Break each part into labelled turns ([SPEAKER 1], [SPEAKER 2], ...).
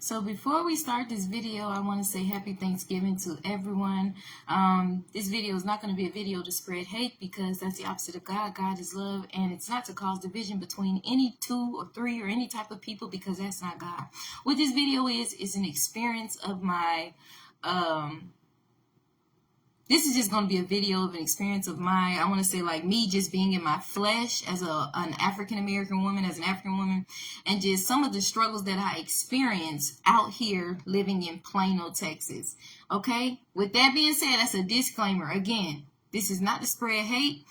[SPEAKER 1] So before we start this video, I want to say happy Thanksgiving to everyone. This video is not going to be a video to spread hate because that's the opposite of God. God is love, and it's not to cause division between any two or three or any type of people because that's not God. What this video is an experience of my this is just going to be a video of an experience of my, I want to say like me just being in my flesh as an African-American woman, as an African woman, and just some of the struggles that I experienced out here living in Plano, Texas. Okay? With that being said, that's a disclaimer. Again, this is not to spread hate.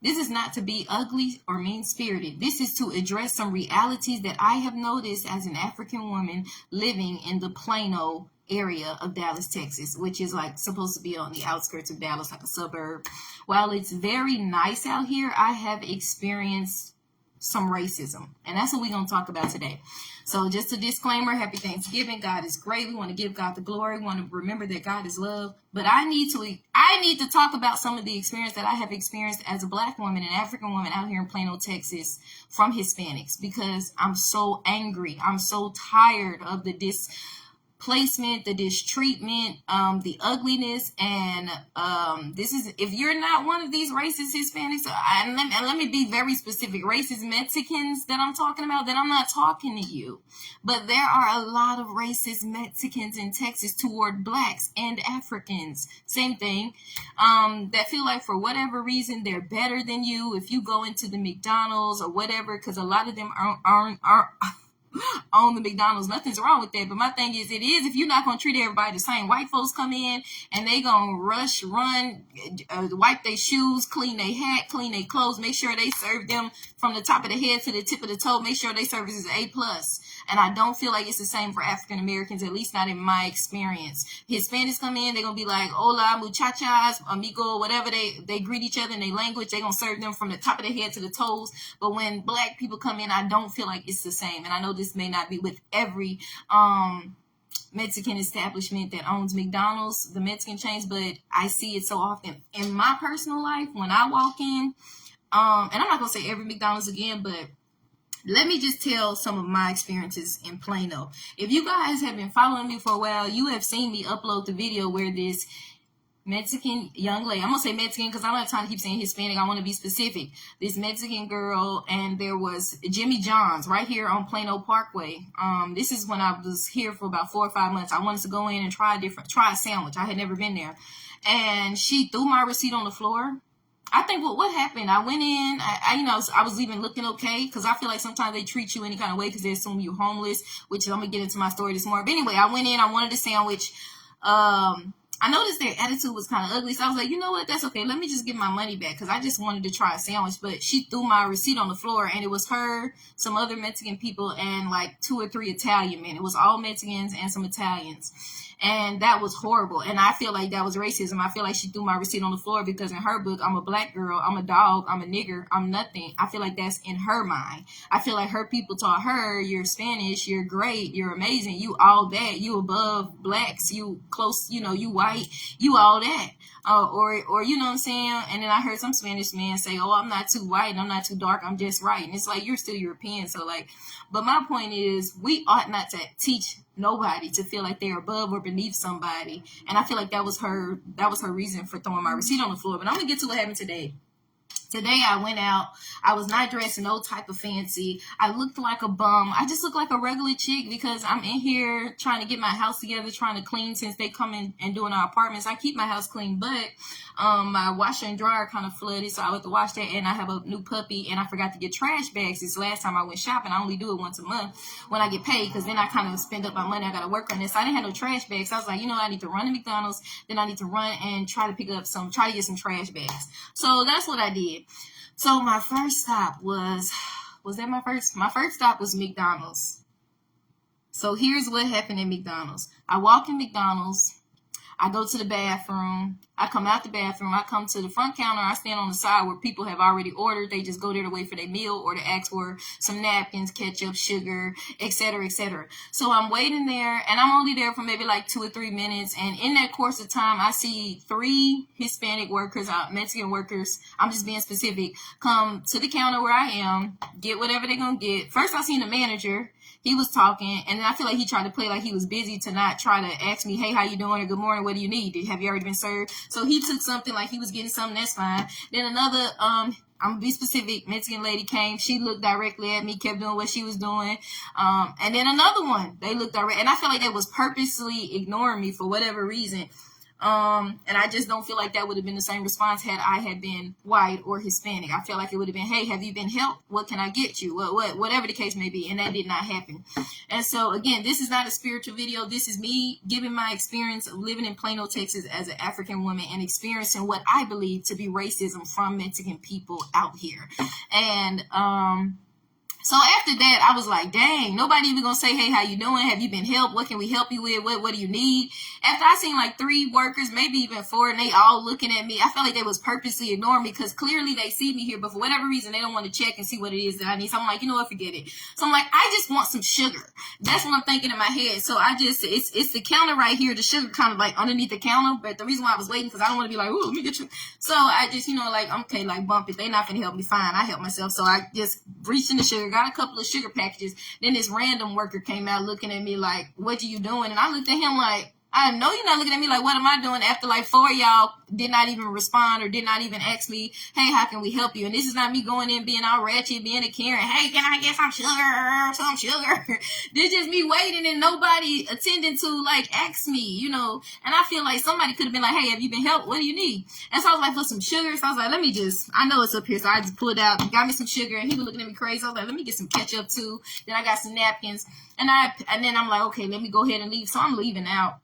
[SPEAKER 1] This is not to be ugly or mean-spirited. This is to address some realities that I have noticed as an African woman living in the Plano area of Dallas, Texas, which is like supposed to be on the outskirts of Dallas, like a suburb. While it's very nice out here, I have experienced some racism, and that's what we're going to talk about today. So just a disclaimer, happy Thanksgiving. God is great. We want to give God the glory. We want to remember that God is love. But I need to talk about some of the experience that I have experienced as a Black woman, an African woman out here in Plano, Texas, from Hispanics, because I'm so angry. I'm so tired of the displacement, the mistreatment, the ugliness, and this is, if you're not one of these racist Hispanics, and let me be very specific, racist Mexicans that I'm talking about, then I'm not talking to you. But there are a lot of racist Mexicans in Texas toward Blacks and Africans, same thing, that feel like for whatever reason they're better than you if you go into the McDonald's or whatever, because a lot of them are on the McDonald's. Nothing's wrong with that, but my thing is, if you're not going to treat everybody the same. White folks come in and they going to rush, run, wipe their shoes, clean their hat, clean their clothes, make sure they serve them from the top of the head to the tip of the toe, make sure their service is A+. And I don't feel like it's the same for African Americans, at least not in my experience. Hispanics come in, they're going to be like, hola, muchachas, amigo, whatever, they greet each other in their language. They're going to serve them from the top of the head to the toes. But when Black people come in, I don't feel like it's the same. And I know this may not be with every Mexican establishment that owns McDonald's, the Mexican chains, but I see it so often in my personal life when I walk in. And I'm not going to say every McDonald's again, but let me just tell some of my experiences in Plano. If you guys have been following me for a while, you have seen me upload the video where this Mexican young lady, I'm going to say Mexican because I don't have time to keep saying Hispanic. I want to be specific. This Mexican girl, and there was Jimmy John's right here on Plano Parkway. This is when I was here for about 4 or 5 months. I wanted to go in and try a sandwich. I had never been there. And she threw my receipt on the floor. I think what happened, I went in, I was even looking okay, because I feel like sometimes they treat you any kind of way because they assume you're homeless, which I'm going to get into my story this morning. But anyway, I went in, I wanted a sandwich. I noticed their attitude was kind of ugly, so I was like, you know what, that's okay. Let me just get my money back, because I just wanted to try a sandwich. But she threw my receipt on the floor, and it was her, some other Mexican people, and like 2 or 3 Italian men. It was all Mexicans and some Italians. And that was horrible. And I feel like that was racism. I feel like she threw my receipt on the floor because in her book, I'm a Black girl, I'm a dog, I'm a nigger, I'm nothing. I feel like that's in her mind. I feel like her people taught her, you're Spanish, you're great, you're amazing, you all that, you above Blacks, you close, you white, you all that. Or you know what I'm saying? And then I heard some Spanish man say, oh, I'm not too white, I'm not too dark, I'm just right. And it's like, you're still European. So like, but my point is, we ought not to teach nobody to feel like they're above or beneath somebody. And I feel like that was her reason for throwing my receipt on the floor. But I'm gonna get to what happened today. Today I went out. I was not dressed in no type of fancy. I looked like a bum. I just looked like a regular chick because I'm in here trying to get my house together, trying to clean since they come in and doing our apartments. I keep my house clean, but my washer and dryer kind of flooded, so I went to wash that, and I have a new puppy, and I forgot to get trash bags this last time I went shopping. I only do it once a month when I get paid, because then I kind of spend up my money. I got to work on this. So I didn't have no trash bags. So I was like, I need to run to McDonald's, then I need to run and try to get some trash bags. So that's what I did. So my first stop was that my first stop was McDonald's. So here's what happened in McDonald's. I walk in McDonald's. I go to the bathroom. I come out the bathroom. I come to the front counter. I stand on the side where people have already ordered. They just go there to wait for their meal or to ask for some napkins, ketchup, sugar, etc., etc. So I'm waiting there, and I'm only there for maybe like 2 or 3 minutes. And in that course of time, I see 3 Hispanic workers, Mexican workers, I'm just being specific, come to the counter where I am, get whatever they're going to get. First, I seen the manager. he was talking, and then I feel like he tried to play like he was busy to not try to ask me, hey, how you doing, or good morning, what do you need? Have you already been served? So he took something like he was getting something, that's fine. Then another, I'm gonna be specific, Mexican lady came, she looked directly at me, kept doing what she was doing. And then another one, they looked direct, and I feel like they was purposely ignoring me for whatever reason. And I just don't feel like that would have been the same response had I had been white or Hispanic. I feel like it would have been, hey, have you been helped? What can I get you? Whatever the case may be. And that did not happen. And so again, this is not a spiritual video. This is me giving my experience of living in Plano, Texas as an African woman and experiencing what I believe to be racism from Mexican people out here. And, so after that, I was like, dang, nobody even gonna say, hey, how you doing? Have you been helped? What can we help you with? What do you need? After I seen like 3 workers, maybe even 4, and they all looking at me, I felt like they was purposely ignoring me because clearly they see me here, but for whatever reason, they don't want to check and see what it is that I need. So I'm like, you know what, forget it. So I'm like, I just want some sugar. That's what I'm thinking in my head. So I just, it's the counter right here, the sugar kind of like underneath the counter, but the reason why I was waiting, because I don't want to be like, ooh, let me get you. So I just, like, okay, like bump it. They not gonna help me, fine, I help myself. So I just reached in the sugar, got a couple of sugar packages. Then this random worker came out looking at me like, what are you doing? And I looked at him like, I know you're not looking at me like, what am I doing? After like 4 of y'all did not even respond or did not even ask me, hey, how can we help you? And this is not me going in being all ratchet, being a Karen. Hey, can I get some sugar? This is just me waiting and nobody attending to like ask me, And I feel like somebody could have been like, hey, have you been helped? What do you need? And so I was like, for some sugar. So I was like, I know it's up here. So I just pulled out, got me some sugar, and he was looking at me crazy. I was like, let me get some ketchup too. Then I got some napkins. And then I'm like, okay, let me go ahead and leave. So I'm leaving out.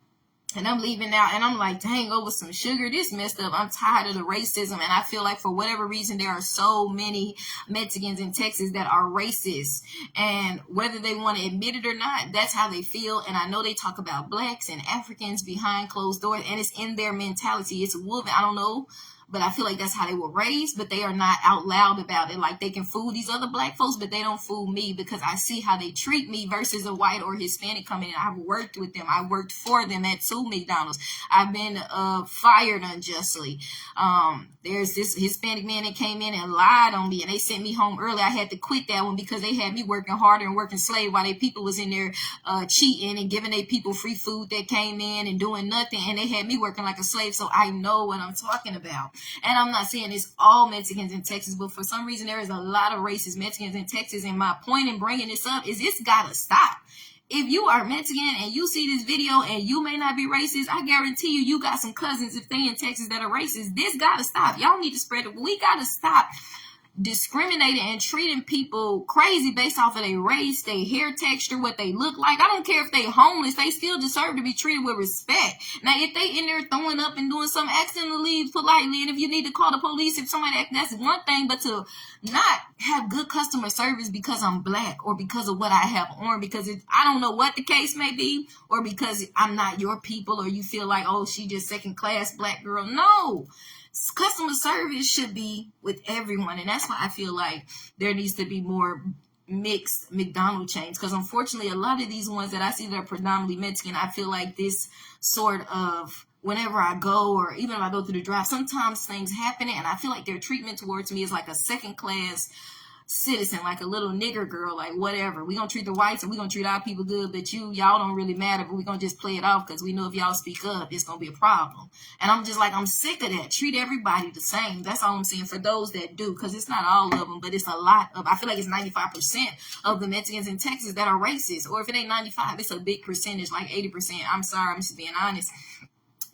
[SPEAKER 1] And I'm leaving out, and I'm like, dang, over some sugar, this messed up. I'm tired of the racism, and I feel like for whatever reason, there are so many Mexicans in Texas that are racist, and whether they want to admit it or not, that's how they feel. And I know they talk about blacks and Africans behind closed doors, and it's in their mentality. It's woven, I don't know, but I feel like that's how they were raised, but they are not out loud about it. Like, they can fool these other black folks, but they don't fool me because I see how they treat me versus a white or Hispanic coming in. I've worked with them. I worked for them at 2 McDonald's. I've been fired unjustly. There's this Hispanic man that came in and lied on me, and they sent me home early. I had to quit that one because they had me working harder and working slave while they people was in there cheating and giving their people free food that came in and doing nothing, and they had me working like a slave. So I know what I'm talking about. And I'm not saying it's all Mexicans in Texas, but for some reason there is a lot of racist Mexicans in Texas. And my point in bringing this up is it's gotta stop. If you are Mexican and you see this video and you may not be racist, I guarantee you got some cousins if they in Texas that are racist. This gotta stop. Y'all need to spread it. We gotta stop discriminating and treating people crazy based off of their race, their hair texture, what they look like. I don't care if they homeless, they still deserve to be treated with respect. Now, if they in there throwing up and doing something, ask them to leave politely, and if you need to call the police, if somebody acts, that's one thing, but to not have good customer service because I'm black or because of what I have on, because I don't know what the case may be, or because I'm not your people, or you feel like, oh, she just second class black girl. No. Customer service should be with everyone, and that's why I feel like there needs to be more mixed McDonald's chains, because unfortunately a lot of these ones that I see that are predominantly Mexican, I feel like this sort of, whenever I go, or even if I go through the drive, sometimes things happen, and I feel like their treatment towards me is like a second class citizen, like a little nigger girl, like whatever. We gonna treat the whites and we gonna treat our people good, but y'all don't really matter, but we gonna just play it off because we know if y'all speak up, it's gonna be a problem. And I'm just like, I'm sick of that. Treat everybody the same. That's all I'm saying for those that do, because it's not all of them, but it's a lot of, I feel like it's 95% of the Mexicans in Texas that are racist, or if it ain't 95, it's a big percentage, like 80%. I'm sorry, I'm just being honest.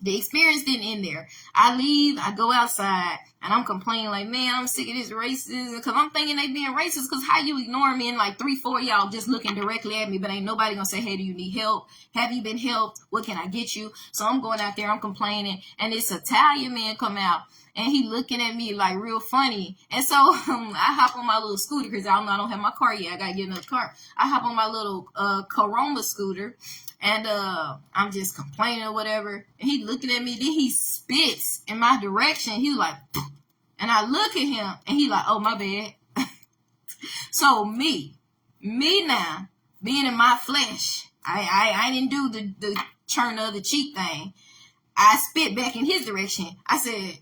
[SPEAKER 1] The experience didn't end there. I leave, I go outside, and I'm complaining like, man, I'm sick of this racism, because I'm thinking they being racist, because how you ignore me and like 3, 4 y'all just looking directly at me, but ain't nobody gonna say, hey, do you need help? Have you been helped? What can I get you? So I'm going out there, I'm complaining, and this Italian man come out, and he looking at me like real funny. And so I hop on my little scooter, because I don't have my car yet. I gotta get another car. I hop on my little Corona scooter, and I'm just complaining or whatever. And he looking at me, then he spits in my direction. He was like, and I look at him, and he like, oh, my bad. So me now, being in my flesh, I didn't do the turn of the cheek thing. I spit back in his direction. I said,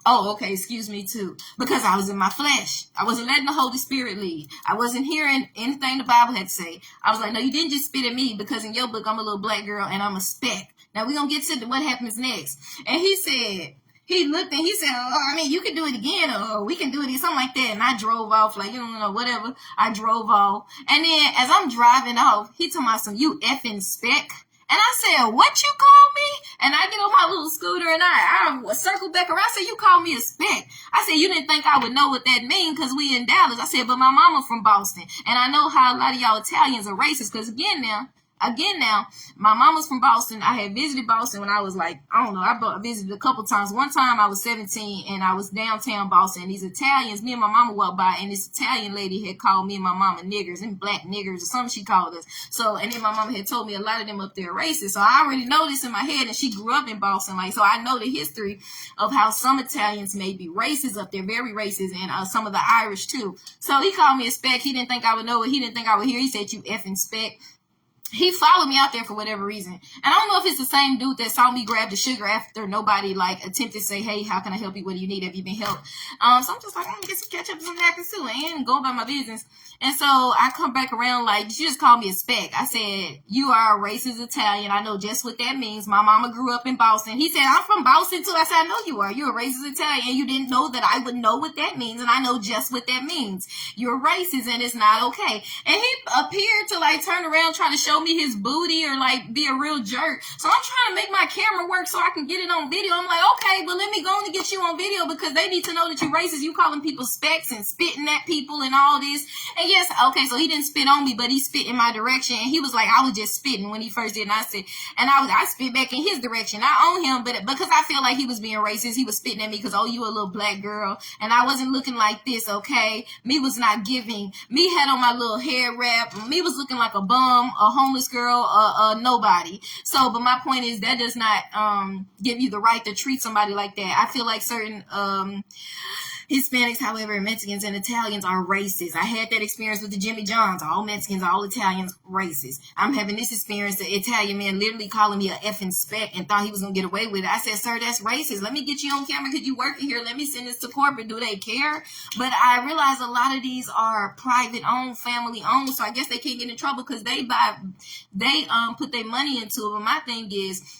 [SPEAKER 1] Oh, okay, excuse me too. Because I was in my flesh. I wasn't letting the Holy Spirit lead. I wasn't hearing anything the Bible had to say. I was like, no, you didn't just spit at me because in your book I'm a little black girl and I'm a speck. Now we're gonna get to what happens next. And he said, he looked and he said, oh, I mean, you can do it again, or we can do it again, something like that. And I drove off, like, you know, whatever. I drove off. And then as I'm driving off, he told me some, you effing speck. And I said, what you call me? And I get on my little scooter and I circle back around. I said, you call me a speck. I said, you didn't think I would know what that means because we in Dallas. I said, but my mama from Boston. And I know how a lot of y'all Italians are racist because again now, my mama's from Boston. I had visited Boston when I was like, I don't know, I visited a couple times. One time I was 17 and I was downtown Boston. And these Italians, me and my mama walked by and this Italian lady had called me and my mama niggers and black niggers or something she called us. So, and then my mama had told me a lot of them up there are racist. So I already know this in my head and she grew up in Boston. Like, so I know the history of how some Italians may be racist up there, very racist, and some of the Irish too. So he called me a speck. He didn't think I would know it. He didn't think I would hear. He said, you effing speck. He followed me out there for whatever reason. And I don't know if it's the same dude that saw me grab the sugar after nobody like attempted to say, hey, how can I help you? What do you need? Have you been helped? So I'm just like, I'm gonna get some ketchup and some napkins too and go about my business. And so I come back around like, you just called me a speck. I said, you are a racist Italian. I know just what that means. My mama grew up in Boston. He said, I'm from Boston too. I said, I know you are. You're a racist Italian. And you didn't know that I would know what that means. And I know just what that means. You're racist and it's not okay. And he appeared to like turn around, try to show me his booty or like be a real jerk. So I'm trying to make my camera work so I can get it on video. I'm like, okay, but let me go and get you on video because they need to know that you're racist. You calling people specks and spitting at people and all this. And yes, okay, so he didn't spit on me, but he spit in my direction. And he was like, I was just spitting when he first did. And I said, and I spit back in his direction. I own him, but because I feel like he was being racist, he was spitting at me because, oh, you a little black girl. And I wasn't looking like this, okay? Me was not giving. Me had on my little hair wrap. Me was looking like a bum, a homeless girl, nobody. So, but my point is that does not give you the right to treat somebody like that. I feel like certain Hispanics, however, Mexicans and Italians are racist. I had that experience with the Jimmy Johns. All Mexicans, all Italians, racist. I'm having this experience, the Italian man literally calling me a effing speck and thought he was going to get away with it. I said, sir, that's racist. Let me get you on camera because you working here. Let me send this to corporate. Do they care? But I realize a lot of these are private owned, family owned. So I guess they can't get in trouble because they put their money into it. But my thing is,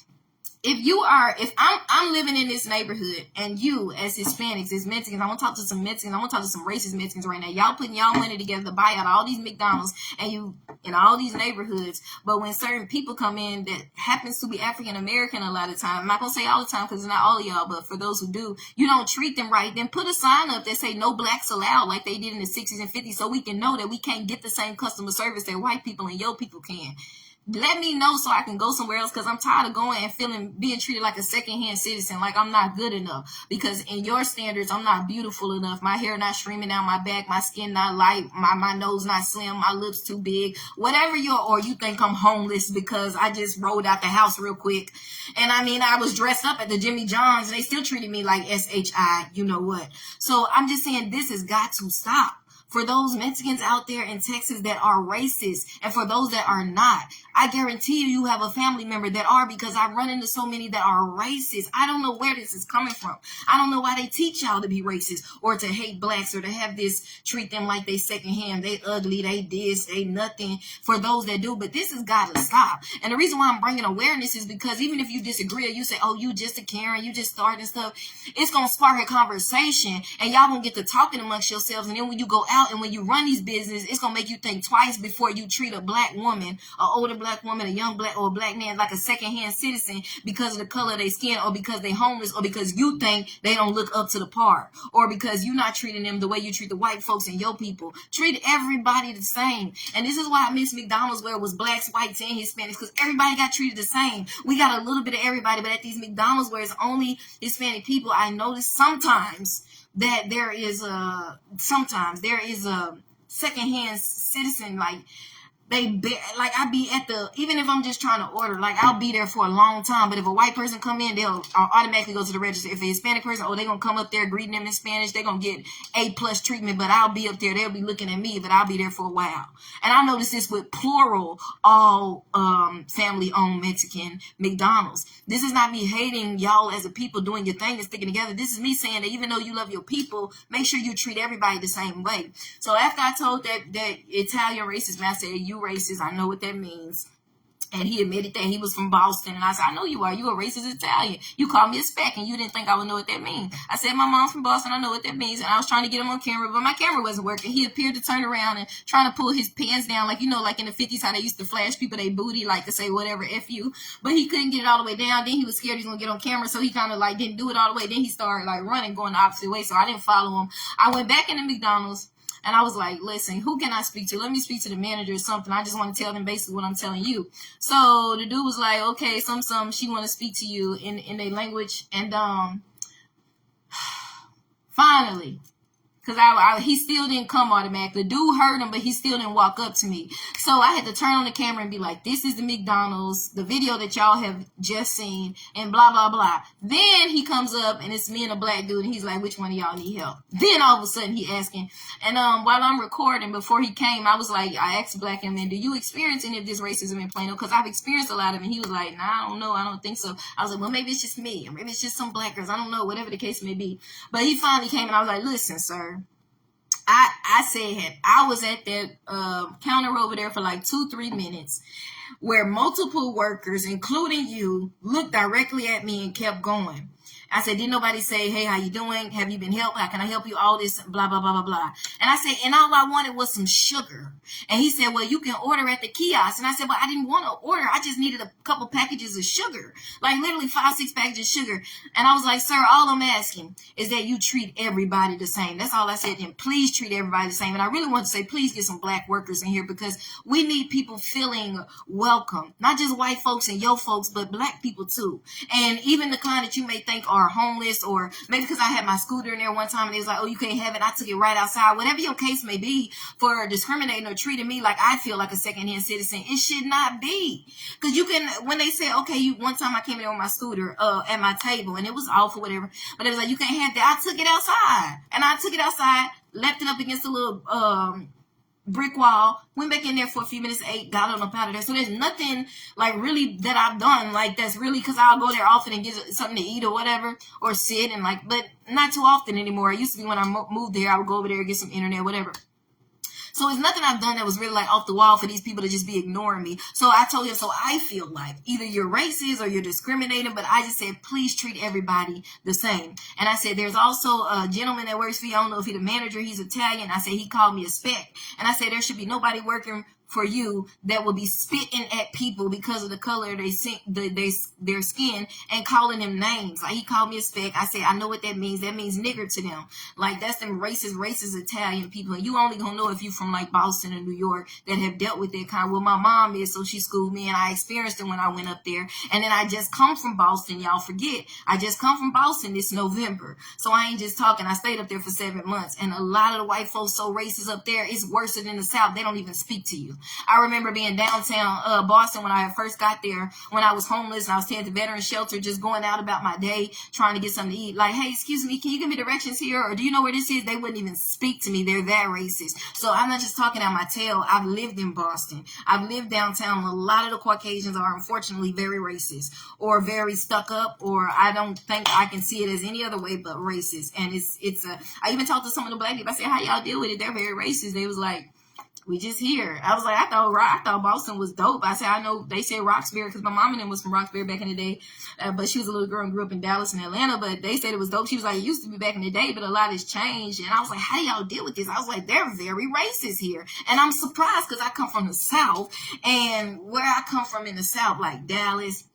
[SPEAKER 1] if I'm living in this neighborhood and you as Hispanics, as Mexicans, I want to talk to some Mexicans, I want to talk to some racist Mexicans right now. Y'all putting y'all money together to buy out all these McDonald's and you in all these neighborhoods. But when certain people come in that happens to be African American a lot of time, I'm not going to say all the time because it's not all of y'all, but for those who do, you don't treat them right, then put a sign up that say no blacks allowed like they did in the 60s and 50s so we can know that we can't get the same customer service that white people and your people can. Let me know so I can go somewhere else because I'm tired of going and being treated like a secondhand citizen, like I'm not good enough. Because in your standards, I'm not beautiful enough. My hair not streaming down my back, my skin not light, my nose not slim, my lips too big. Whatever or you think I'm homeless because I just rolled out the house real quick. And I mean, I was dressed up at the Jimmy Johns and they still treated me like SHI, you know what. So I'm just saying this has got to stop. For those Mexicans out there in Texas that are racist and for those that are not, I guarantee you have a family member that are because I run into so many that are racist. I don't know where this is coming from. I don't know why they teach y'all to be racist or to hate blacks or to have this, treat them like they secondhand, they ugly, they this, they nothing for those that do. But this has got to stop. And the reason why I'm bringing awareness is because even if you disagree or you say, oh, you just a Karen, you just starting stuff, it's going to spark a conversation and y'all going to get to talking amongst yourselves. And then when you go out and when you run these businesses, it's going to make you think twice before you treat a black woman, an older black woman, a young black or a black man like a secondhand citizen because of the color of their skin or because they homeless or because you think they don't look up to the par or because you're not treating them the way you treat the white folks and your people. Treat everybody the same. And this is why I miss McDonald's where it was blacks, whites, and Hispanics because everybody got treated the same. We got a little bit of everybody, but at these McDonald's where it's only Hispanic people, I notice sometimes that there is a secondhand citizen, like like I be at the, even if I'm just trying to order, like I'll be there for a long time. But if a white person come in, they'll automatically go to the register. If a Hispanic person, they're gonna come up there greeting them in Spanish. They're gonna get A+ treatment. But I'll be up there. They'll be looking at me, but I'll be there for a while. And I noticed this with plural, all family-owned Mexican McDonald's. This is not me hating y'all as a people doing your thing and sticking together. This is me saying that even though you love your people, make sure you treat everybody the same way. So after I told that Italian racist man, I said, you racist, I know what that means. And he admitted that he was from Boston. And I said, I know you are. You a racist Italian. You called me a speck and you didn't think I would know what that means. I said, my mom's from Boston. I know what that means. And I was trying to get him on camera, but my camera wasn't working. He appeared to turn around and trying to pull his pants down. Like, like in the 50s, how they used to flash people they booty, like to say whatever, F you. But he couldn't get it all the way down. Then he was scared he was going to get on camera. So he kind of like didn't do it all the way. Then he started like running, going the opposite way. So I didn't follow him. I went back into McDonald's. And I was like, listen, who can I speak to? Let me speak to the manager or something. I just want to tell them basically what I'm telling you. So the dude was like, okay, she want to speak to you in their language. And finally, because he still didn't come automatically. The dude heard him, but he still didn't walk up to me. So I had to turn on the camera and be like, this is the McDonald's, the video that y'all have just seen, and blah, blah, blah. Then he comes up, and it's me and a black dude, and he's like, which one of y'all need help? Then all of a sudden he asking. And while I'm recording, before he came, I was like, I asked the black man, do you experience any of this racism in Plano? Because I've experienced a lot of it. And he was like, nah, I don't know. I don't think so. I was like, well, maybe it's just me. Or maybe it's just some black girls. I don't know, whatever the case may be. But he finally came, and I was like, listen, sir. I said I was at that counter over there for like 2-3 minutes where multiple workers, including you, looked directly at me and kept going. I said, did nobody say, hey, how you doing? Have you been helped? How can I help you? All this, blah, blah, blah, blah, blah. And I said, and all I wanted was some sugar. And he said, well, you can order at the kiosk. And I said, well, I didn't want to order. I just needed a couple packages of sugar, like literally 5-6 packages of sugar. And I was like, sir, all I'm asking is that you treat everybody the same. That's all I said to him. Please treat everybody the same. And I really want to say, please get some black workers in here because we need people feeling welcome. Not just white folks and yo folks, but black people too. And even the kind that you may think are homeless, or maybe because I had my scooter in there one time and they was like, oh, you can't have it. I took it right outside. Whatever your case may be for discriminating or treating me like I feel like a secondhand citizen, it should not be. Because you can, when they say, okay, one time I came in there with my scooter at my table and it was awful, whatever, but it was like, you can't have that. I took it outside and I took it outside, left it up against a little brick wall, went back in there for a few minutes, ate, got on up out of there. So there's nothing like really that I've done like that's really, because I'll go there often and get something to eat or whatever, or sit and like, but not too often anymore. It used to be when I moved there, I would go over there and get some internet, whatever. So it's nothing I've done that was really like off the wall for these people to just be ignoring me. So I told him, so I feel like either you're racist or you're discriminating, but I just said, please treat everybody the same. And I said, there's also a gentleman that works for you. I don't know if he's the manager, he's Italian. I said, he called me a speck. And I said, there should be nobody working for you that will be spitting at people because of the color of their skin and calling them names. Like he called me a speck. I said, I know what that means. That means nigger to them. Like that's them racist Italian people. And you only gonna know if you from like Boston or New York that have dealt with that kind. Well, my mom is, so she schooled me and I experienced it when I went up there. And then I just come from Boston. Y'all forget. I just come from Boston this November. So I ain't just talking. I stayed up there for 7 months. And a lot of the white folks so racist up there, it's worse than in the South. They don't even speak to you. I remember being downtown Boston when I first got there, when I was homeless and I was staying at the veteran shelter, just going out about my day, trying to get something to eat. Like, hey, excuse me, can you give me directions here? Or do you know where this is? They wouldn't even speak to me. They're that racist. So I'm not just talking out my tail. I've lived in Boston. I've lived downtown. A lot of the Caucasians are unfortunately very racist or very stuck up, or I don't think I can see it as any other way but racist. And I even talked to some of the black people. I said, how y'all deal with it? They're very racist. They was like, we just here. I was like, I thought Boston was dope. I said, I know they said Roxbury because my mom and them was from Roxbury back in the day, but she was a little girl and grew up in Dallas and Atlanta, but they said it was dope. She was like, it used to be back in the day, but a lot has changed. And I was like, how do y'all deal with this? I was like, they're very racist here. And I'm surprised because I come from the South, and where I come from in the South, like Dallas,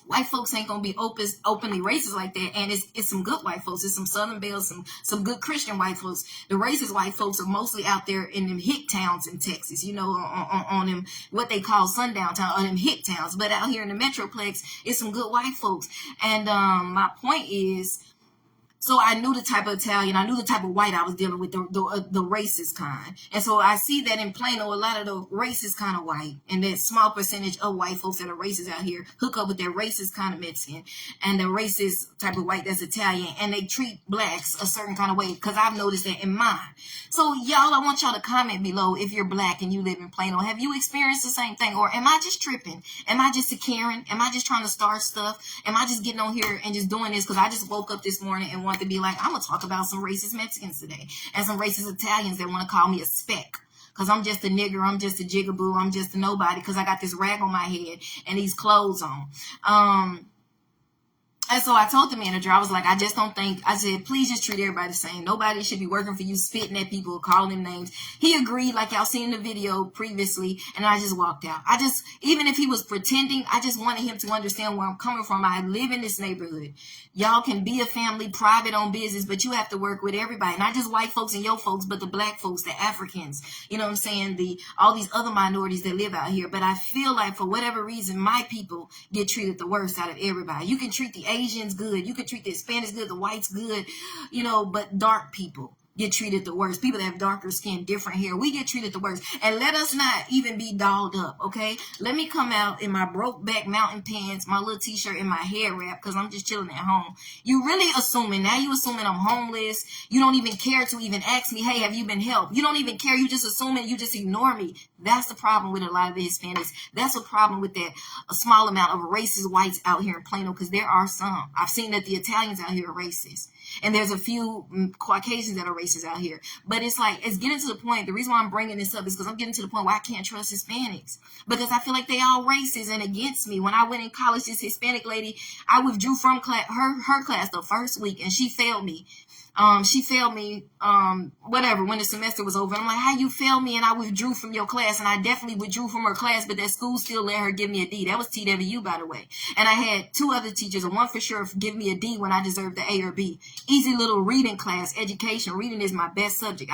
[SPEAKER 1] white folks ain't gonna be openly racist like that, and it's some good white folks. It's some Southern Bells, some good Christian white folks. The racist white folks are mostly out there in them hick towns in Texas, on them what they call sundown town, or them hick towns. But out here in the Metroplex, it's some good white folks. And my point is, So I knew the type of Italian, I knew the type of white I was dealing with, the racist kind. And so I see that in Plano, a lot of the racist kind of white, and that small percentage of white folks that are racist out here hook up with their racist kind of Mexican and the racist type of white that's Italian, and they treat blacks a certain kind of way, because I've noticed that in mine. So y'all, I want y'all to comment below if you're black and you live in Plano. Have you experienced the same thing? Or am I just tripping? Am I just a Karen? Am I just trying to start stuff? Am I just getting on here and just doing this because I just woke up this morning and want to be like, I'm going to talk about some racist Mexicans today and some racist Italians that want to call me a speck because I'm just a nigger, I'm just a jigaboo, I'm just a nobody because I got this rag on my head and these clothes on. And so I told the manager, I was like, I just don't think, I said, please just treat everybody the same. Nobody should be working for you, spitting at people, calling them names. He agreed, like y'all seen in the video previously, and I just walked out. Even if he was pretending, I just wanted him to understand where I'm coming from. I live in this neighborhood. Y'all can be a family, private on business, but you have to work with everybody. Not just white folks and your folks, but the black folks, the Africans, you know what I'm saying? All these other minorities that live out here. But I feel like for whatever reason, my people get treated the worst out of everybody. You can treat the Asians good, you can treat the Hispanics good, the whites good, but dark people get treated the worst. People that have darker skin, different hair, we get treated the worst. And let us not even be dolled up, okay? Let me come out in my broke back mountain pants, my little t-shirt, and my hair wrap because I'm just chilling at home. You really assuming, now you assuming I'm homeless. You don't even care to even ask me, hey, have you been helped? You don't even care. You just assuming, you just ignore me. That's the problem with a lot of the Hispanics. That's a problem with that a small amount of racist whites out here in Plano, because there are some. I've seen that the Italians out here are racist. And there's a few Caucasians that are racist out here. But it's like, it's getting to the point, the reason why I'm bringing this up is because I'm getting to the point where I can't trust Hispanics. Because I feel like they all racist and against me. When I went in college, this Hispanic lady, I withdrew from her class the first week, and she failed me. Whatever, when the semester was over. I'm like, how you failed me and I withdrew from your class? And I definitely withdrew from her class, but that school still let her give me a D. That was TWU, by the way. And I had two other teachers, and one for sure give me a D when I deserved the A or B. Easy little reading class, education. Reading is my best subject.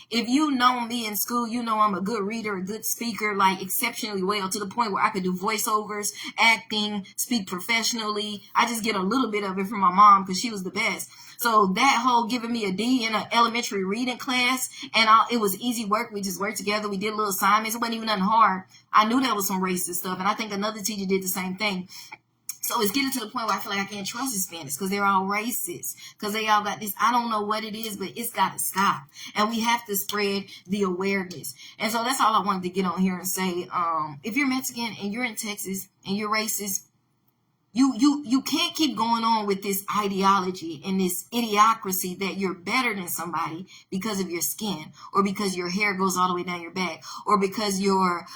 [SPEAKER 1] If you know me in school, you know I'm a good reader, a good speaker, like exceptionally well, to the point where I could do voiceovers, acting, speak professionally. I just get a little bit of it from my mom because she was the best. So that whole giving me a D in an elementary reading class, and it was easy work. We just worked together. We did little assignments. It wasn't even nothing hard. I knew that was some racist stuff, and I think another teacher did the same thing. So it's getting to the point where I feel like I can't trust Hispanics because they're all racist, because they all got this, I don't know what it is, but it's got to stop. And we have to spread the awareness. And so that's all I wanted to get on here and say. If you're Mexican and you're in Texas and you're racist, you can't keep going on with this ideology and this idiocracy that you're better than somebody because of your skin, or because your hair goes all the way down your back, or because you're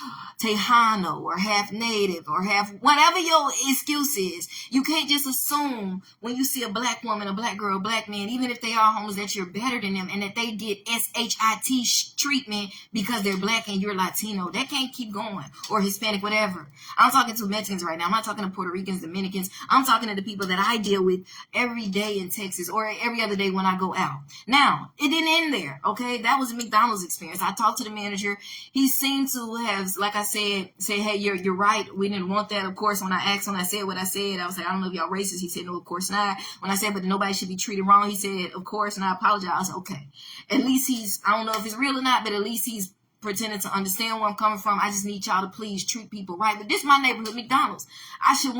[SPEAKER 1] Tejano or half native or half whatever your excuse is. You can't just assume when you see a black woman, a black girl, a black man, even if they are homeless, that you're better than them and that they get SHIT treatment because they're black and you're Latino. That can't keep going, or Hispanic, whatever. I'm talking to Mexicans right now. I'm not talking to Puerto Ricans, Dominicans. I'm talking to the people that I deal with every day in Texas, or every other day when I go out. Now, it didn't end there, okay? That was a McDonald's experience. I talked to the manager. He seemed to have, like I said, say, hey, you're right. We didn't want that. Of course, when I said what I said, I was like, I don't know if y'all racist. He said, no, of course not. When I said, but nobody should be treated wrong, he said, of course, and I apologize. Okay. At least I don't know if it's real or not, but at least he's pretending to understand where I'm coming from. I just need y'all to please treat people right. But this is my neighborhood, McDonald's. I should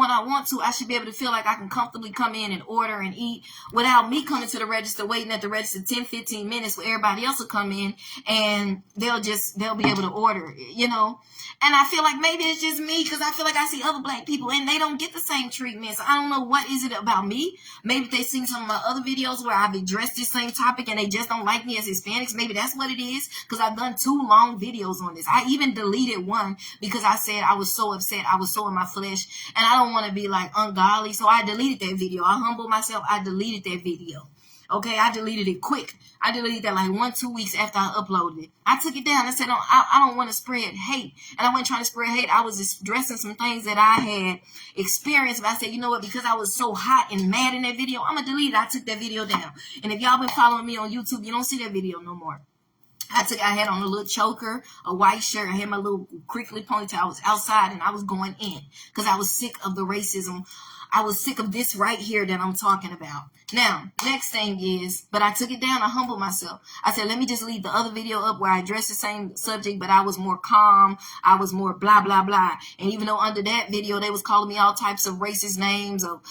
[SPEAKER 1] be able to feel like I can comfortably come in and order and eat without me coming to the register, waiting at the register 10, 15 minutes for everybody else to come in, and they'll be able to order, And I feel like maybe it's just me, because I feel like I see other black people and they don't get the same treatment. So I don't know, what is it about me? Maybe they've seen some of my other videos where I've addressed this same topic and they just don't like me as Hispanics. Maybe that's what it is, because I've done 2 long videos on this. I even deleted one because I said I was so upset. I was so in my flesh and I don't want to be like ungodly. So I deleted that video. I humbled myself. I deleted that video. Okay, I deleted it quick. I deleted that like 1-2 weeks after I uploaded it. I took it down. I said, I don't want to spread hate. And I wasn't trying to spread hate. I was just addressing some things that I had experienced. But I said, you know what? Because I was so hot and mad in that video, I'm going to delete it. I took that video down. And if y'all been following me on YouTube, you don't see that video no more. I had on a little choker, a white shirt. I had my little crinkly ponytail. I was outside and I was going in because I was sick of the racism. I was sick of this right here that I'm talking about. Now, next thing is, but I took it down. I humbled myself. I said, let me just leave the other video up where I addressed the same subject, but I was more calm. I was more blah, blah, blah. And even though under that video, they was calling me all types of racist names of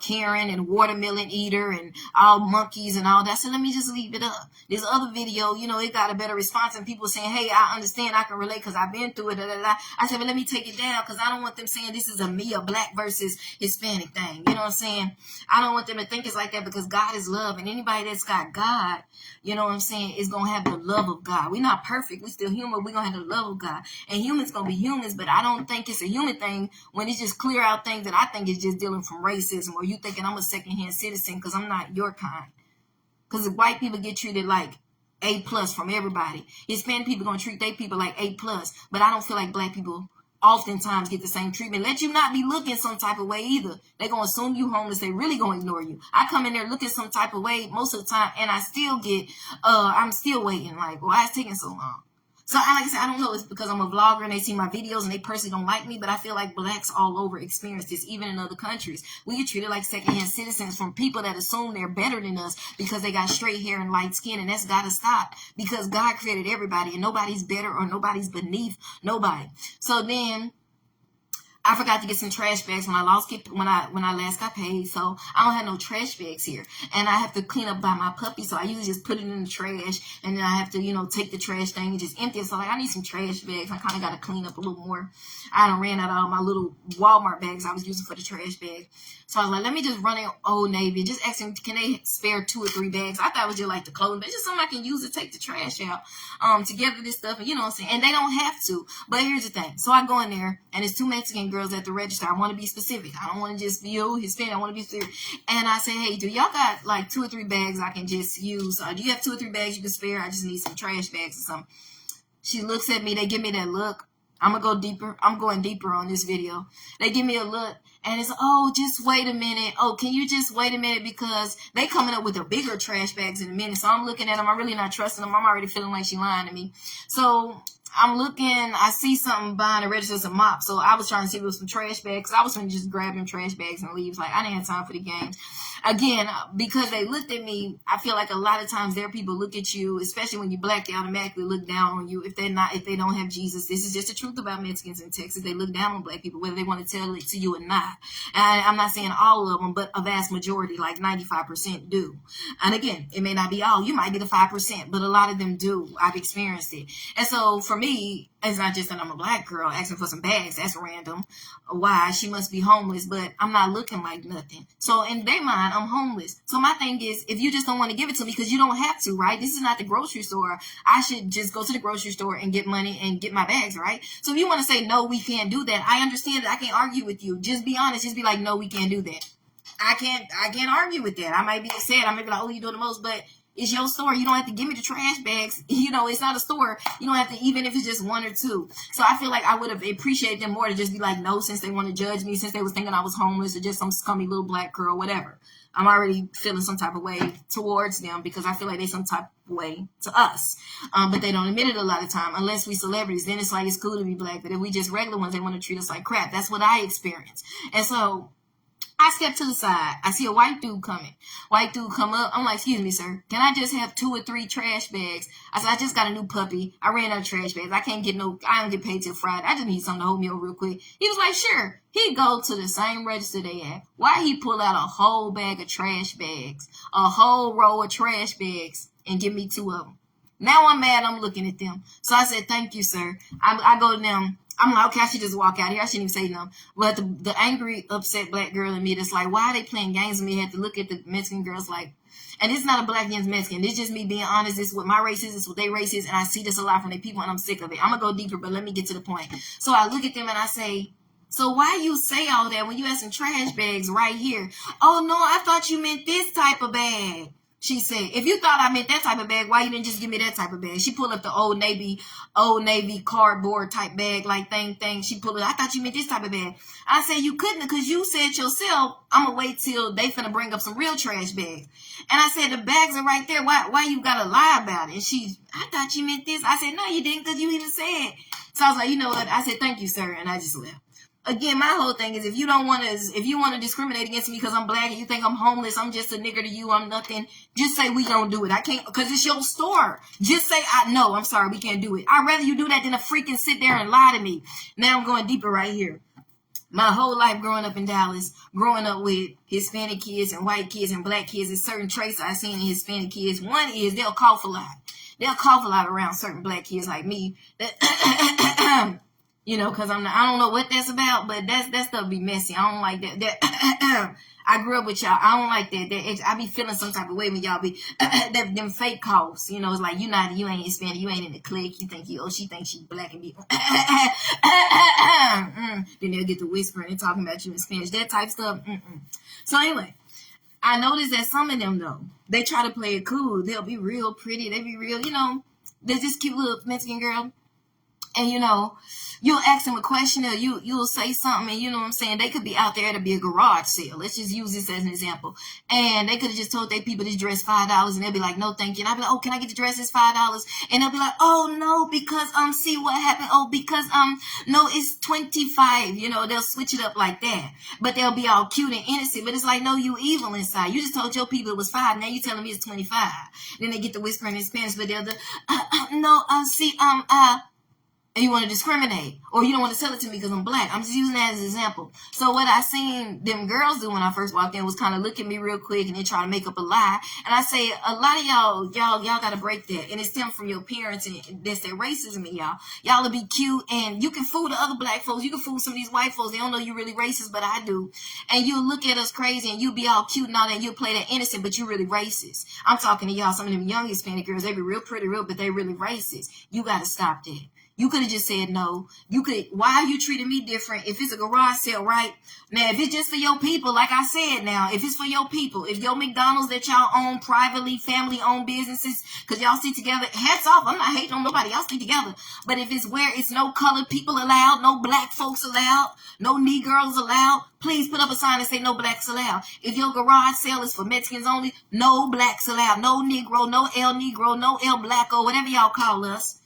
[SPEAKER 1] Karen and watermelon eater and all monkeys and all that. So let me just leave it up. This other video, you know, it got a better response and people saying, hey, I understand, I can relate because I've been through it. Da, da, da. I said, but let me take it down because I don't want them saying this is a me, a black versus Hispanic thing. You know what I'm saying? I don't want them to think it's like that because God is love. And anybody that's got God, you know what I'm saying, is going to have the love of God. We're not perfect. We're still human. We're going to have the love of God. And humans going to be humans, but I don't think it's a human thing when it's just clear out things that I think is just dealing from racism or you thinking I'm a secondhand citizen because I'm not your kind. Because if white people get treated like A+ from everybody, Hispanic people going to treat their people like A+. But I don't feel like black people oftentimes get the same treatment. Let you not be looking some type of way either. They're going to assume you homeless. They really going to ignore you. I come in there looking some type of way most of the time, and I still get, I'm still waiting. Like, why is it taking so long? So, like I said, I don't know. It's because I'm a vlogger and they see my videos and they personally don't like me, but I feel like blacks all over experience this, even in other countries. We get treated like secondhand citizens from people that assume they're better than us because they got straight hair and light skin, and that's got to stop because God created everybody and nobody's better or nobody's beneath nobody. So then I forgot to get some trash bags when I last got paid, so I don't have no trash bags here, and I have to clean up by my puppy. So I usually just put it in the trash, and then I have to, you know, take the trash thing and just empty it. So like I need some trash bags. I kind of got to clean up a little more. I done ran out of all my little Walmart bags I was using for the trash bag. So I was like, let me just run in Old Navy, just ask them, can they spare 2 or 3 bags? I thought it was just like the clothing, but just something I can use to take the trash out, to gather this stuff, and you know what I'm saying? And they don't have to. But here's the thing. So I go in there, and it's 2 Mexican girls at the register. I want to be specific. I don't want to just be, Hispanic. I want to be specific. And I say, hey, do y'all got like 2 or 3 bags I can just use? Do you have 2 or 3 bags you can spare? I just need some trash bags or something. She looks at me. They give me that look. I'm going to go deeper. I'm going deeper on this video. They give me a look, and it's, oh, just wait a minute. Oh, can you just wait a minute? Because they coming up with the bigger trash bags in a minute. So I'm looking at them. I'm really not trusting them. I'm already feeling like she lying to me. So I'm looking. I see something behind the register, some mop. So I was trying to see if it was some trash bags. I was going to just grab them trash bags and leave. Like, I didn't have time for the games. Again, because they looked at me, I feel like a lot of times their people look at you, especially when you're black, they automatically look down on you if they don't have Jesus. This is just the truth about Mexicans in Texas. They look down on black people, whether they want to tell it to you or not. And I'm not saying all of them, but a vast majority, like 95% do. And again, it may not be all. You might be the 5%, but a lot of them do. I've experienced it. And so for me, it's not just that I'm a black girl asking for some bags. That's random. Why? She must be homeless, but I'm not looking like nothing. So in their mind, I'm homeless. So my thing is, if you just don't want to give it to me because you don't have to, right? This is not the grocery store. I should just go to the grocery store and get money and get my bags, right? So if you want to say, no, we can't do that, I understand that. I can't argue with you. Just be honest. Just be like, no, we can't do that. I can't argue with that. I might be upset. I might be like, oh, you're doing the most, but it's your store. You don't have to give me the trash bags. You know, it's not a store. You don't have to, even if it's just 1 or 2. So I feel like I would have appreciated them more to just be like, no, since they want to judge me, since they was thinking I was homeless or just some scummy little black girl, whatever. I'm already feeling some type of way towards them because I feel like they some type of way to us. But they don't admit it a lot of time unless we celebrities. Then it's like it's cool to be black. But if we just regular ones, they want to treat us like crap. That's what I experienced. And so I step to the side. I see a white dude coming. White dude come up. I'm like, excuse me, sir. Can I just have 2 or 3 trash bags? I said, I just got a new puppy. I ran out of trash bags. I don't get paid till Friday. I just need something to hold me over real quick. He was like, sure. He go to the same register they at. Why he pull out a whole bag of trash bags, a whole row of trash bags, and give me 2 of them? Now I'm mad. I'm looking at them. So I said, thank you, sir. I go to them. I'm like, okay, I should just walk out here. I shouldn't even say nothing. But the angry, upset black girl in me that's like, why are they playing games with me? I had to look at the Mexican girls like, and it's not a black against Mexican. It's just me being honest. This is what my race is. This is what their race is. And I see this a lot from their people, and I'm sick of it. I'm going to go deeper, but let me get to the point. So I look at them and I say, so why you say all that when you have some trash bags right here? Oh, no, I thought you meant this type of bag. She said, if you thought I meant that type of bag, why you didn't just give me that type of bag? She pulled up the Old Navy cardboard type bag, like thing. She pulled it. I thought you meant this type of bag. I said, you couldn't because you said yourself, I'm going to wait till they finna bring up some real trash bags. And I said, the bags are right there. Why you got to lie about it? And I thought you meant this. I said, no, you didn't because you even said it. So I was like, you know what? I said, thank you, sir. And I just left. Again, my whole thing is if you want to discriminate against me because I'm black and you think I'm homeless, I'm just a nigger to you, I'm nothing, just say we don't do it. I can't, because it's your store. Just say, no, I'm sorry, we can't do it. I'd rather you do that than to freaking sit there and lie to me. Now I'm going deeper right here. My whole life growing up in Dallas, growing up with Hispanic kids and white kids and black kids, there's certain traits I've seen in Hispanic kids. One is they'll cough a lot. They'll cough a lot around certain black kids like me. You know, because I don't know what that's about, but that stuff be messy. I don't like that. I grew up with y'all. I don't like that. I be feeling some type of way when y'all be them fake coughs. You know, it's like you ain't Hispanic, you ain't in the clique. You think she thinks she black and be. Then they'll get to whispering and talking about you in Spanish, that type stuff. So anyway, I noticed that some of them though, they try to play it cool. They'll be real pretty. They be real, you know, they're just cute little Mexican girl, and you know. You'll ask them a question or you'll say something, and you know what I'm saying? They could be out there to be a garage sale. Let's just use this as an example. And they could have just told their people this dress $5 and they'll be like, no, thank you. And I'll be like, oh, can I get the dress? It's $5. And they'll be like, oh no, because see what happened. Oh, because no, it's 25. You know, they'll switch it up like that. But they'll be all cute and innocent. But it's like, no, you evil inside. You just told your people it was 5. Now you telling me it's 25. Then they get the whispering in Spanish, but they'll and you want to discriminate, or you don't want to sell it to me because I'm black. I'm just using that as an example. So what I seen them girls do when I first walked in was kind of look at me real quick and then try to make up a lie. And I say, a lot of y'all got to break that. And it stems from your parents, and that's that racism in y'all. Y'all will be cute, and you can fool the other black folks. You can fool some of these white folks. They don't know you're really racist, but I do. And you'll look at us crazy, and you'll be all cute and all that, and you'll play that innocent, but you're really racist. I'm talking to y'all, some of them young Hispanic girls, they be real pretty, but they really racist. You got to stop that. You could have just said no. Why are you treating me different? If it's a garage sale, right? Now, if it's just for your people, like I said now, if it's for your people, if your McDonald's that y'all own privately, family-owned businesses, because y'all stick together, hats off. I'm not hating on nobody. Y'all stick together. But if it's where it's no colored people allowed, no black folks allowed, no Negroes allowed, please put up a sign and say no blacks allowed. If your garage sale is for Mexicans only, no blacks allowed. No Negro, no El Negro, no El Blacko, whatever y'all call us.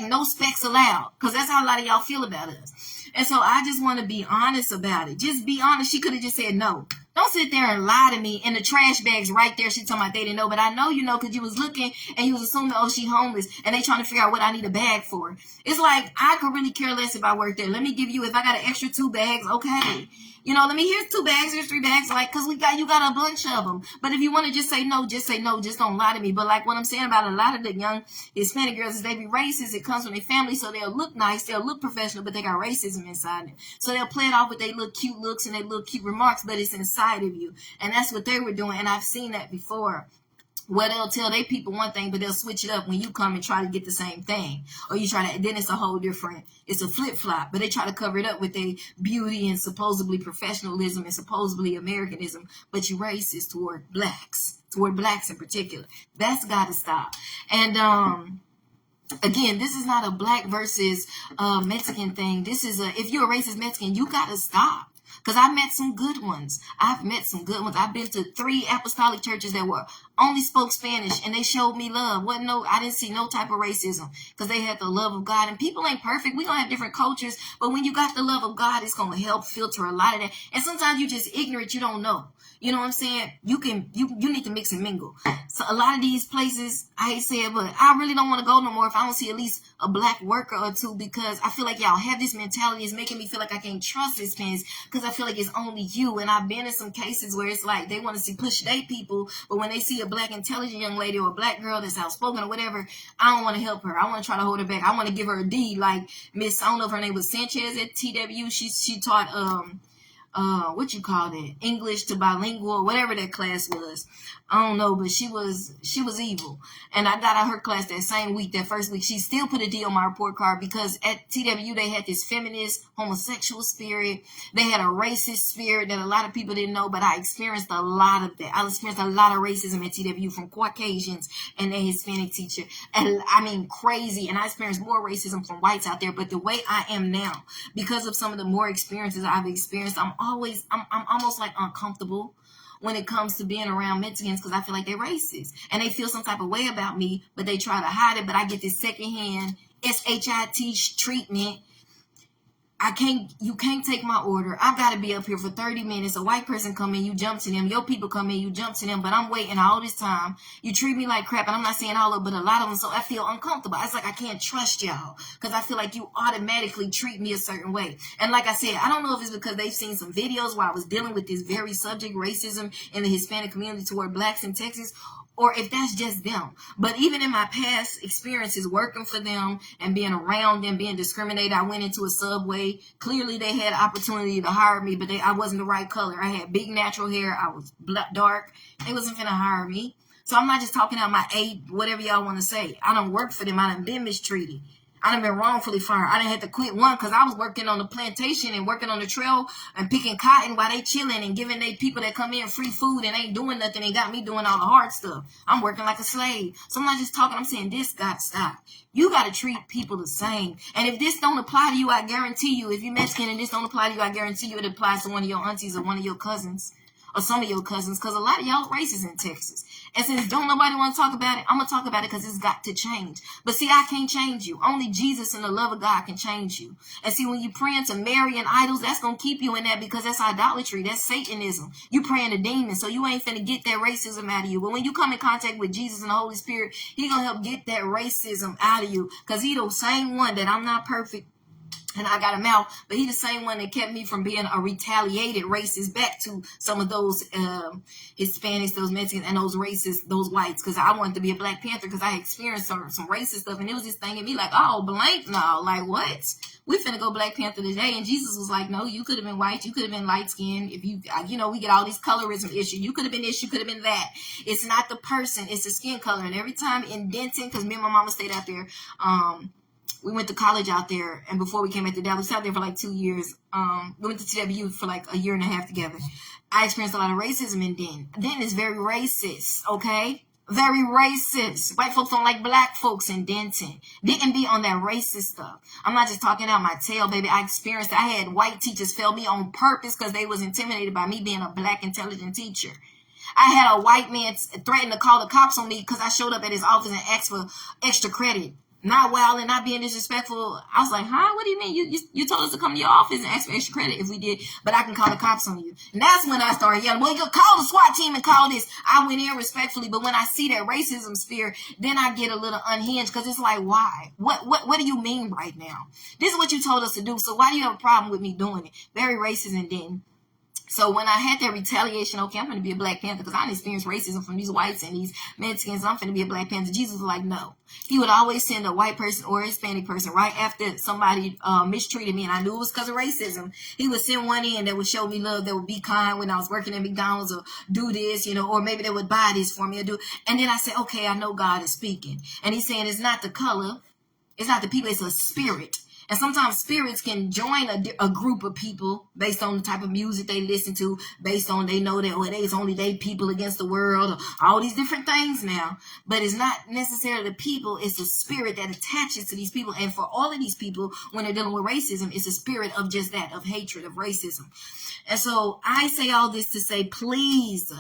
[SPEAKER 1] No specs allowed, because that's how a lot of y'all feel about us. And so I just want to be honest about it. Just be honest. She could have just said no. Don't sit there and lie to me. And the trash bag's right there. She talking about they didn't know, but I know you know because you was looking and you was assuming, oh, she homeless, and they trying to figure out what I need a bag for. It's like I could really care less if I work there. Let me give you, if I got an extra 2 bags, okay. You know, here's 2 bags, here's 3 bags, like, because you got a bunch of them. But if you want to just say no, just say no. Just don't lie to me. But like what I'm saying about a lot of the young Hispanic girls is they be racist. It comes from their family, so they'll look nice, they'll look professional, but they got racism inside them. So they'll play it off with their little cute looks and their little cute remarks, but it's inside of you. And that's what they were doing. And I've seen that before. Where they'll tell their people one thing, but they'll switch it up when you come and try to get the same thing. Or you try to, then it's a whole different, it's a flip-flop. But they try to cover it up with their beauty and supposedly professionalism and supposedly Americanism. But you're racist toward blacks in particular. That's got to stop. And, again, this is not a black versus Mexican thing. This is if you're a racist Mexican, you got to stop. Because I met some good ones. I've been to 3 apostolic churches that were only spoke Spanish, and they showed me love. I didn't see no type of racism because they had the love of God. And people ain't perfect. We're going to have different cultures. But when you got the love of God, it's going to help filter a lot of that. And sometimes you're just ignorant. You don't know. You know what I'm saying? You need to mix and mingle. So a lot of these places, I hate to say it, but I really don't want to go no more if I don't see at least a black worker or 2, because I feel like y'all have this mentality. It's making me feel like I can't trust Hispanics because I feel like it's only you. And I've been in some cases where it's like they want to push their people, but when they see a black intelligent young lady or a black girl that's outspoken or whatever, I don't want to help her. I want to try to hold her back. I want to give her a D, like Miss, I don't know if her name was Sanchez at TW. She taught what you call that, English to bilingual, whatever that class was. I don't know, but she was evil. And I got out her class that same week, that first week. She still put a D on my report card because at TW they had this feminist, homosexual spirit. They had a racist spirit that a lot of people didn't know, but I experienced a lot of that. I experienced a lot of racism at TW from Caucasians and a Hispanic teacher. And I mean, crazy. And I experienced more racism from whites out there. But the way I am now, because of some of the more experiences I've experienced, I'm almost like uncomfortable when it comes to being around Mexicans because I feel like they're racist and they feel some type of way about me, but they try to hide it. But I get this secondhand SHIT treatment you can't take my order. I've got to be up here for 30 minutes. A white person come in, you jump to them. Your people come in, you jump to them. But I'm waiting all this time. You treat me like crap. And I'm not saying all of it, but a lot of them. So I feel uncomfortable. It's like I can't trust y'all because I feel like you automatically treat me a certain way. And like I said, I don't know if it's because they've seen some videos where I was dealing with this very subject, racism in the Hispanic community toward blacks in Texas, or if that's just them. But even in my past experiences working for them and being around them, being discriminated, I went into a Subway. Clearly they had opportunity to hire me, but I wasn't the right color. I had big natural hair. I was dark. They wasn't finna hire me. So I'm not just talking out my whatever y'all want to say. I don't work for them. I done been mistreated. I done been wrongfully fired. I done had to quit one because I was working on the plantation and working on the trail and picking cotton while they chilling and giving they people that come in free food and ain't doing nothing and got me doing all the hard stuff. I'm working like a slave. So I'm not just talking. I'm saying this got to stop. You got to treat people the same. And if this don't apply to you, I guarantee you, if you're Mexican and this don't apply to you, I guarantee you it applies to one of your aunties or one of your cousins or some of your cousins, because a lot of y'all racist in Texas. And since don't nobody want to talk about it, I'm going to talk about it because it's got to change. But see, I can't change you. Only Jesus and the love of God can change you. And see, when you praying to Mary and idols, that's going to keep you in that because that's idolatry. That's Satanism. You praying to demons, so you ain't finna get that racism out of you. But when you come in contact with Jesus and the Holy Spirit, he going to help get that racism out of you because he the same one that I'm not perfect. And I got a mouth, but he the same one that kept me from being a retaliated racist back to some of those Hispanics, those Mexicans, and those racists, those whites, because I wanted to be a Black Panther because I experienced some racist stuff, and it was this thing in me like, oh, blank, no, like what? We finna go Black Panther today, and Jesus was like, no, you could have been white, you could have been light skinned. If you know, we get all these colorism issues. You could have been this, you could have been that. It's not the person, it's the skin color. And every time in Denton, because me and my mama stayed out there, we went to college out there, and before we came back to Dallas, we out there for like 2 years. We went to TWU for like a year and a half together. I experienced a lot of racism in Denton. Denton is very racist, okay? Very racist. White folks don't like black folks in Denton. Didn't be on that racist stuff. I'm not just talking out my tail, baby. I experienced it. I had white teachers fail me on purpose because they was intimidated by me being a black intelligent teacher. I had a white man threaten to call the cops on me because I showed up at his office and asked for extra credit. Not wilding, not being disrespectful. I was like, huh? What do you mean? You told us to come to your office and ask for extra credit if we did, but I can call the cops on you. And that's when I started yelling, well, you call the SWAT team and call this. I went in respectfully, but when I see that racism sphere, then I get a little unhinged because it's like, why? What do you mean right now? This is what you told us to do, so why do you have a problem with me doing it? Very racist. And then so when I had that retaliation, okay, I'm going to be a Black Panther because I experienced racism from these whites and these Mexicans. I'm going to be a Black Panther. Jesus was like, no. He would always send a white person or a Hispanic person right after somebody mistreated me, and I knew it was because of racism. He would send one in that would show me love, that would be kind when I was working at McDonald's, or do this, or maybe they would buy this for me or do. And then I said, okay, I know God is speaking. And he's saying it's not the color, it's not the people, it's a spirit. And sometimes spirits can join a group of people based on the type of music they listen to, based on they know that, oh, there's only they people against the world, or all these different things now. But it's not necessarily the people, it's a spirit that attaches to these people. And for all of these people, when they're dealing with racism, it's a spirit of just that, of hatred, of racism. And so I say all this to say, please,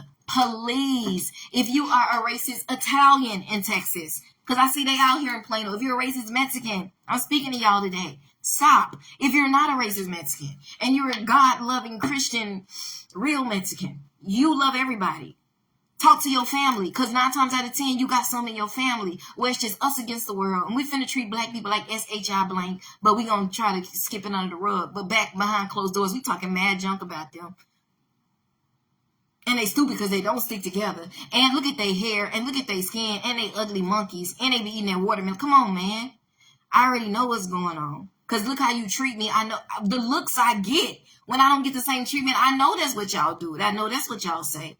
[SPEAKER 1] if you are a racist Italian in Texas, because I see they out here in Plano. If you're a racist Mexican, I'm speaking to y'all today. Stop. If you're not a racist Mexican and you're a God-loving Christian, real Mexican, you love everybody. Talk to your family, because 9 times out of 10, you got some in your family where it's just us against the world. And we finna treat black people like SHI blank, but we gonna try to skip it under the rug. But back behind closed doors, we talking mad junk about them. And they stupid because they don't stick together. And look at their hair, and look at their skin, and they ugly monkeys, and they be eating their watermelon. Come on, man. I already know what's going on. Because look how you treat me. I know the looks I get when I don't get the same treatment. I know that's what y'all do. I know that's what y'all say.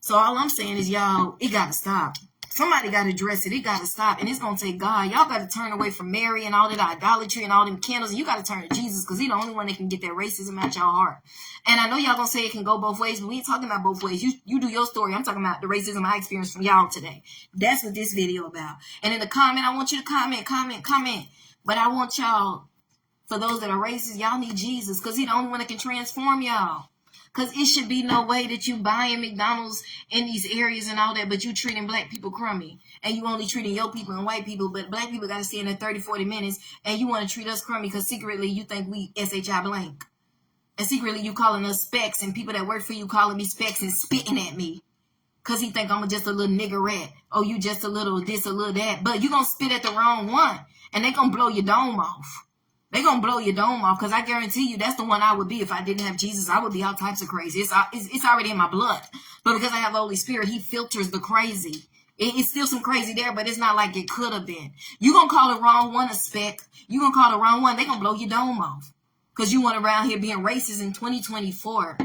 [SPEAKER 1] So all I'm saying is, y'all, it got to stop. Somebody got to address it. It got to stop. And it's going to take God. Y'all got to turn away from Mary and all that idolatry and all them candles. And you got to turn to Jesus, because he's the only one that can get that racism out your heart. And I know y'all going to say it can go both ways, but we ain't talking about both ways. You do your story. I'm talking about the racism I experienced from y'all today. That's what this video about. And in the comment, I want you to comment. But I want y'all, for those that are racist, y'all need Jesus, because he's the only one that can transform y'all. Because it should be no way that you buying McDonald's in these areas and all that, but you treating black people crummy. And you only treating your people and white people, but black people got to stay in there 30, 40 minutes, and you want to treat us crummy because secretly you think we SHI blank. And secretly you calling us specs, and people that work for you calling me specs and spitting at me. Because he think I'm just a little niggerette. Oh, you just a little this, a little that. But you going to spit at the wrong one. And they going to blow your dome off. They going to blow your dome off. Because I guarantee you that's the one I would be if I didn't have Jesus. I would be all types of crazy. It's already in my blood. But because I have the Holy Spirit, he filters the crazy. It's still some crazy there, but it's not like it could have been. You going to call the wrong one a speck. You going to call the wrong one. They going to blow your dome off. Because you went around here being racist in 2024.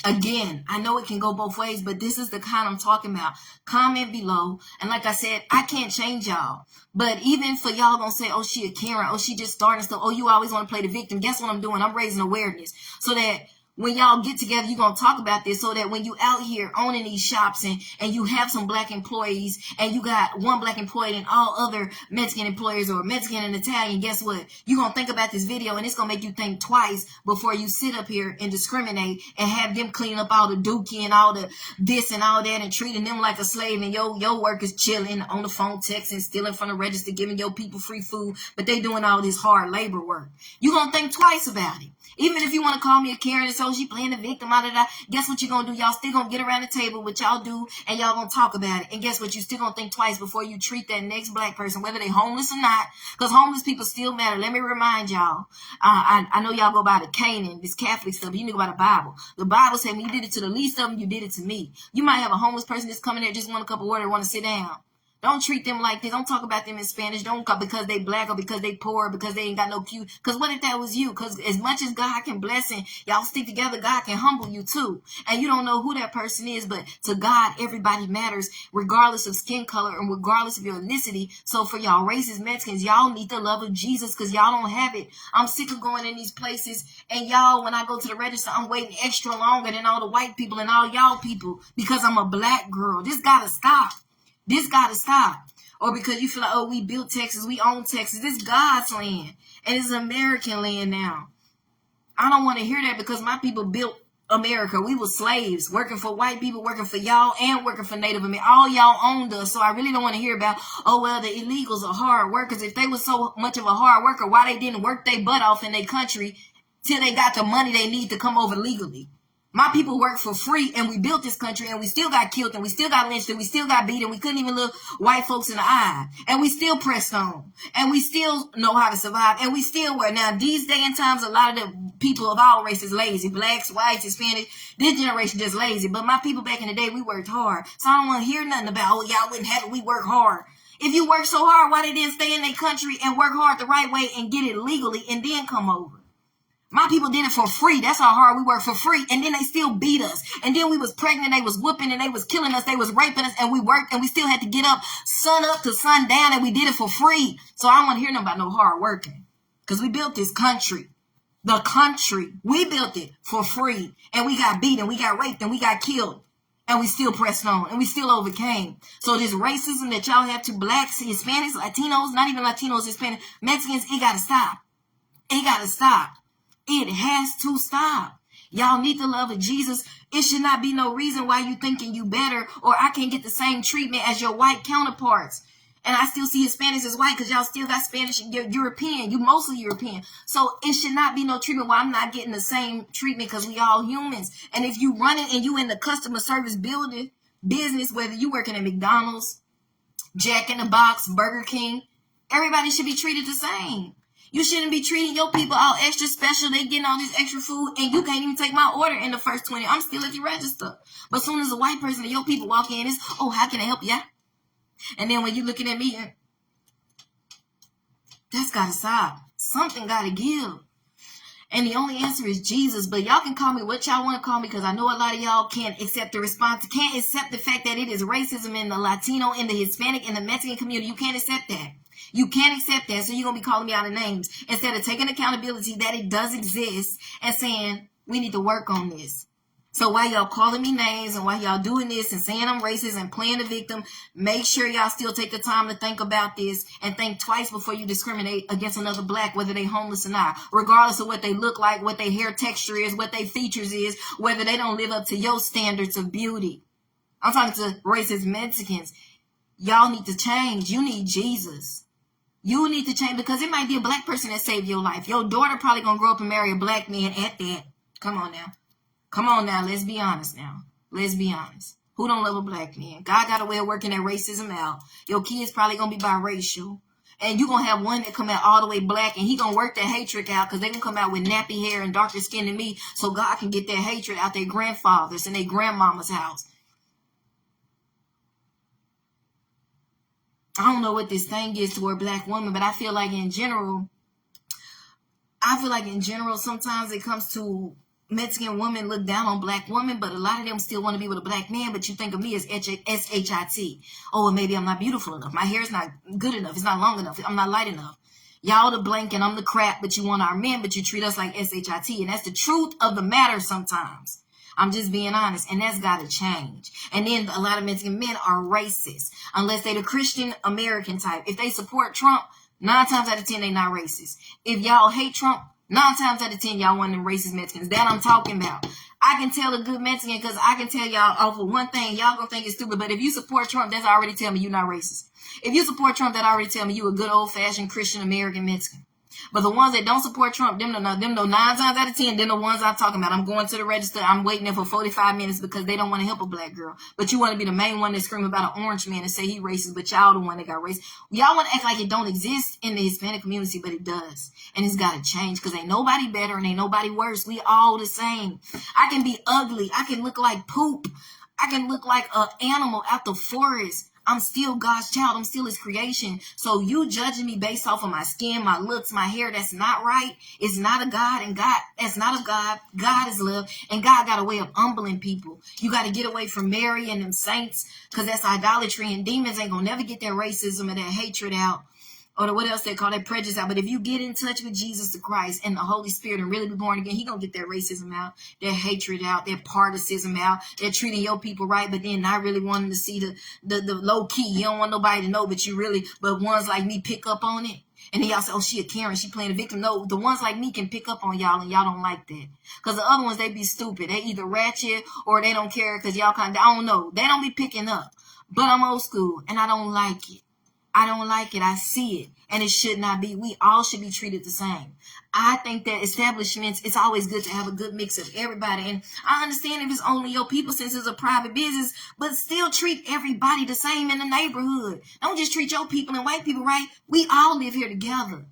[SPEAKER 1] Again, I know it can go both ways, but this is the kind I'm talking about. Comment below. And like I said, I can't change y'all. But even for y'all gonna say, oh, she a Karen, oh, she just started stuff, oh, you always want to play the victim. Guess what I'm doing? I'm raising awareness so that when y'all get together, you're going to talk about this so that when you out here owning these shops and you have some black employees and you got one black employee and all other Mexican employers or Mexican and Italian, guess what? You're going to think about this video and it's going to make you think twice before you sit up here and discriminate and have them clean up all the dookie and all the this and all that and treating them like a slave, and your workers chilling on the phone, texting, stealing from the register, giving your people free food, but they doing all this hard labor work. You're going to think twice about it. Even if you want to call me a Karen and so she playing the victim out of that, guess what you're going to do? Y'all still going to get around the table, what y'all do, and y'all going to talk about it. And guess what? You still going to think twice before you treat that next black person, whether they homeless or not, because homeless people still matter. Let me remind y'all, I know y'all go by the Canaan, this Catholic stuff, you know about the Bible. The Bible said when you did it to the least of them, you did it to me. You might have a homeless person that's coming there, just want a cup of water, want to sit down. Don't treat them like this. Don't talk about them in Spanish. Don't call because they black or because they poor or because they ain't got no cute. Because what if that was you? Because as much as God can bless and y'all stick together, God can humble you too. And you don't know who that person is, but to God, everybody matters regardless of skin color and regardless of your ethnicity. So for y'all racist Mexicans, y'all need the love of Jesus because y'all don't have it. I'm sick of going in these places and y'all, when I go to the register, I'm waiting extra longer than all the white people and all y'all people because I'm a black girl. This gotta stop. This got to stop. Or because you feel like, oh, we built Texas, we own Texas. This is God's land. And it's American land now. I don't want to hear that because my people built America. We were slaves, working for white people, working for y'all, and working for Native Americans. All y'all owned us. So I really don't want to hear about, oh, well, the illegals are hard workers. If they were so much of a hard worker, why they didn't work their butt off in their country till they got the money they need to come over legally? My people work for free, and we built this country, and we still got killed, and we still got lynched, and we still got beat, and we couldn't even look white folks in the eye. And we still pressed on, and we still know how to survive, and we still work. Now, these day and times, a lot of the people of all races lazy. Blacks, whites, Hispanic. This generation just lazy. But my people back in the day, we worked hard. So I don't want to hear nothing about, oh, y'all wouldn't have it. We work hard. If you work so hard, why they didn't stay in their country and work hard the right way and get it legally and then come over? My people did it for free. That's how hard we worked for free. And then they still beat us. And then we was pregnant. They was whooping and they was killing us. They was raping us and we worked and we still had to get up to sun down and we did it for free. So I don't want to hear nothing about no hard working because we built this country. The country. We built it for free and we got beat and we got raped and we got killed and we still pressed on and we still overcame. So this racism that y'all have to blacks, Hispanics, Latinos, not even Latinos, Hispanic, Mexicans, it got to stop. It got to stop. It has to stop. Y'all need the love of Jesus. It should not be no reason why you thinking you better or I can't get the same treatment as your white counterparts. And I still see Hispanics as white because y'all still got Spanish and you're European. You mostly European. So it should not be no treatment why I'm not getting the same treatment because we all humans. And if you running and you in the customer service building business, whether you working at McDonald's, Jack in the Box, Burger King, everybody should be treated the same. You shouldn't be treating your people all extra special. They getting all this extra food and you can't even take my order in the first 20. I'm still at the register. But as soon as a white person and your people walk in, it's, oh, how can I help you? And then when you're looking at me, that's got to stop. Something got to give. And the only answer is Jesus. But y'all can call me what y'all want to call me because I know a lot of y'all can't accept the response. Can't accept the fact that it is racism in the Latino, in the Hispanic, in the Mexican community. You can't accept that. You can't accept that, so you're going to be calling me out of names instead of taking accountability that it does exist and saying, we need to work on this. So while y'all calling me names and while y'all doing this and saying I'm racist and playing the victim, make sure y'all still take the time to think about this and think twice before you discriminate against another black, whether they homeless or not, regardless of what they look like, what their hair texture is, what their features is, whether they don't live up to your standards of beauty. I'm talking to racist Mexicans. Y'all need to change. You need Jesus. You need to change because it might be a black person that saved your life. Your daughter probably going to grow up and marry a black man at that. Come on now. Come on now, let's be honest now. Let's be honest. Who don't love a black man? God got a way of working that racism out. Your kid's probably going to be biracial. And you're going to have one that come out all the way black, and he going to work that hatred out because they going to come out with nappy hair and darker skin than me so God can get that hatred out their grandfathers and their grandmama's house. I don't know what this thing is toward black women, but I feel like in general, sometimes it comes to Mexican women look down on black women, but a lot of them still want to be with a black man, but you think of me as S-H-I-T. Oh, well, maybe I'm not beautiful enough. My hair's not good enough. It's not long enough. I'm not light enough. Y'all the blank and I'm the crap, but you want our men, but you treat us like S-H-I-T. And that's the truth of the matter sometimes. I'm just being honest, and that's got to change. And then a lot of Mexican men are racist, unless they're the Christian American type. If they support Trump, 9 times out of 10, they not racist. If y'all hate Trump, 9 times out of 10, y'all one of them racist Mexicans. That I'm talking about. I can tell a good Mexican because I can tell y'all off of one thing. Y'all gonna think it's stupid, but if you support Trump, that's already tell me you're not racist. If you support Trump, that already tell me you a good old-fashioned Christian American Mexican. But the ones that don't support Trump, them know 9 times out of 10, them the ones I'm talking about. I'm going to the register. I'm waiting there for 45 minutes because they don't want to help a black girl. But you want to be the main one that scream about an orange man and say he racist, but y'all the one that got racist. Y'all want to act like it don't exist in the Hispanic community, but it does. And it's got to change because ain't nobody better and ain't nobody worse. We all the same. I can be ugly. I can look like poop. I can look like an animal out the forest. I'm still God's child. I'm still his creation. So you judging me based off of my skin, my looks, my hair, that's not right. It's not a God, and God, that's not of God. God is love, and God got a way of humbling people. You got to get away from Mary and them saints because that's idolatry, and demons ain't going to never get that racism and that hatred out. Or what else they call that prejudice out. But if you get in touch with Jesus the Christ and the Holy Spirit and really be born again, he gonna get that racism out, that hatred out, that partisanship out, that treating your people right, but then not really wanting to see the low key. You don't want nobody to know, but ones like me pick up on it. And then y'all say, oh, she a Karen, she playing a victim. No, the ones like me can pick up on y'all, and y'all don't like that. Because the other ones, they be stupid. They either ratchet or they don't care because y'all kind of, I don't know. They don't be picking up. But I'm old school, and I don't like it. I don't like it. I see it. And it should not be. We all should be treated the same. I think that establishments, it's always good to have a good mix of everybody. And I understand if it's only your people since it's a private business, but still treat everybody the same in the neighborhood. Don't just treat your people and white people right. We all live here together.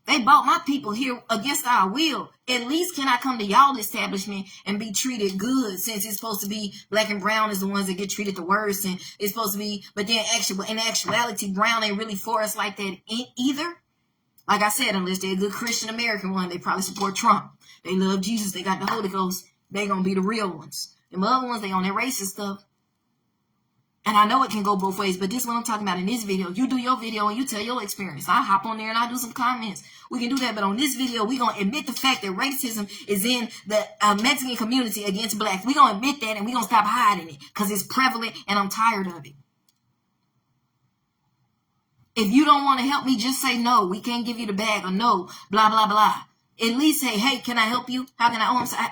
[SPEAKER 1] They bought my people here against our will. At least can I come to y'all establishment and be treated good, since it's supposed to be black and brown is the ones that get treated the worst, and it's supposed to be, but then in actuality, brown ain't really for us like that either. Like I said, unless they're a good Christian American one, they probably support Trump. They love Jesus. They got the Holy Ghost. They gonna be the real ones. Them other ones, they on that racist stuff. And I know it can go both ways, but this is what I'm talking about in this video. You do your video and you tell your experience. I hop on there and I do some comments. We can do that, but on this video, we're going to admit the fact that racism is in the Mexican community against blacks. We're going to admit that, and we're going to stop hiding it because it's prevalent, and I'm tired of it. If you don't want to help me, just say no. We can't give you the bag, or no, blah, blah, blah. At least say, hey, can I help you? How can I? Oh, I'm sorry.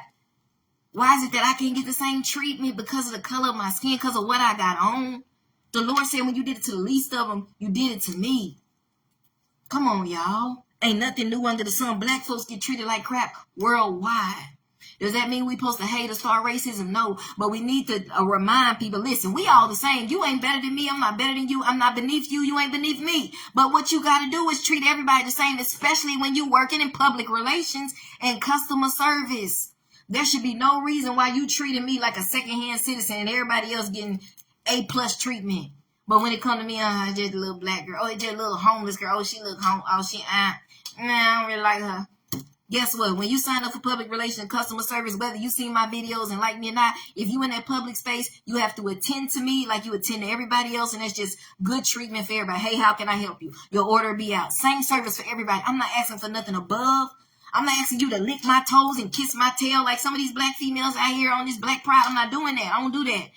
[SPEAKER 1] Why is it that I can't get the same treatment because of the color of my skin, because of what I got on? The Lord said when you did it to the least of them, you did it to me. Come on, y'all. Ain't nothing new under the sun. Black folks get treated like crap worldwide. Does that mean we supposed to hate or start racism? No, but we need to remind people, listen, we all the same. You ain't better than me. I'm not better than you. I'm not beneath you. You ain't beneath me. But what you got to do is treat everybody the same, especially when you working in public relations and customer service. There should be no reason why you treating me like a secondhand citizen and everybody else getting A+ treatment. But when it come to me, just a little black girl. Oh, it's just a little homeless girl. Oh, she look home. Oh, I don't really like her. Guess what? When you sign up for public relations and customer service, whether you see my videos and like me or not, if you in that public space, you have to attend to me like you attend to everybody else, and that's just good treatment for everybody. Hey, how can I help you? Your order be out. Same service for everybody. I'm not asking for nothing above. I'm not asking you to lick my toes and kiss my tail like some of these black females out here on this Black Pride. I'm not doing that. I don't do that.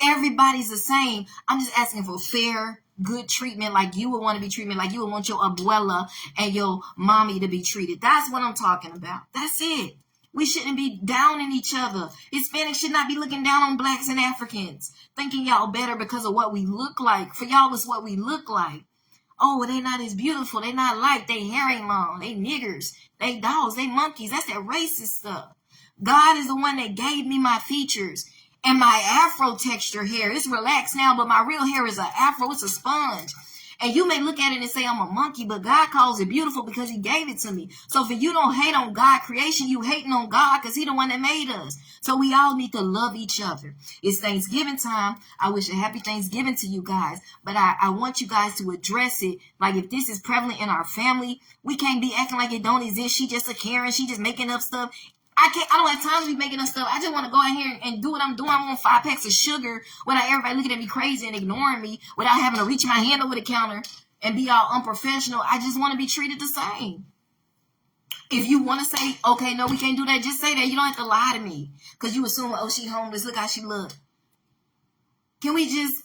[SPEAKER 1] Everybody's the same. I'm just asking for fair, good treatment, like you would want to be treated, like you would want your abuela and your mommy to be treated. That's what I'm talking about. That's it. We shouldn't be downing each other. Hispanics should not be looking down on blacks and Africans, thinking y'all better because of what we look like. For y'all, it's what we look like. Oh, they not as beautiful. They not like. They hair ain't long. They niggers. They dogs. They monkeys. That's that racist stuff. God is the one that gave me my features and my afro texture hair. It's relaxed now, but my real hair is an afro. It's a sponge. And you may look at it and say I'm a monkey, but God calls it beautiful because he gave it to me. So for you don't hate on God creation, you hating on God because he the one that made us. So we all need to love each other. It's Thanksgiving time. I wish a happy Thanksgiving to you guys. But I want you guys to address it. Like if this is prevalent in our family, we can't be acting like it don't exist. She just a Karen. She just making up stuff. I don't have time to be making up stuff. I just want to go out here and do what I'm doing. I want 5 packs of sugar without everybody looking at me crazy and ignoring me, without having to reach my hand over the counter and be all unprofessional. I just want to be treated the same. If you want to say, okay, no, we can't do that, just say that. You don't have to lie to me because you assume, oh, she homeless. Look how she look. Can we just,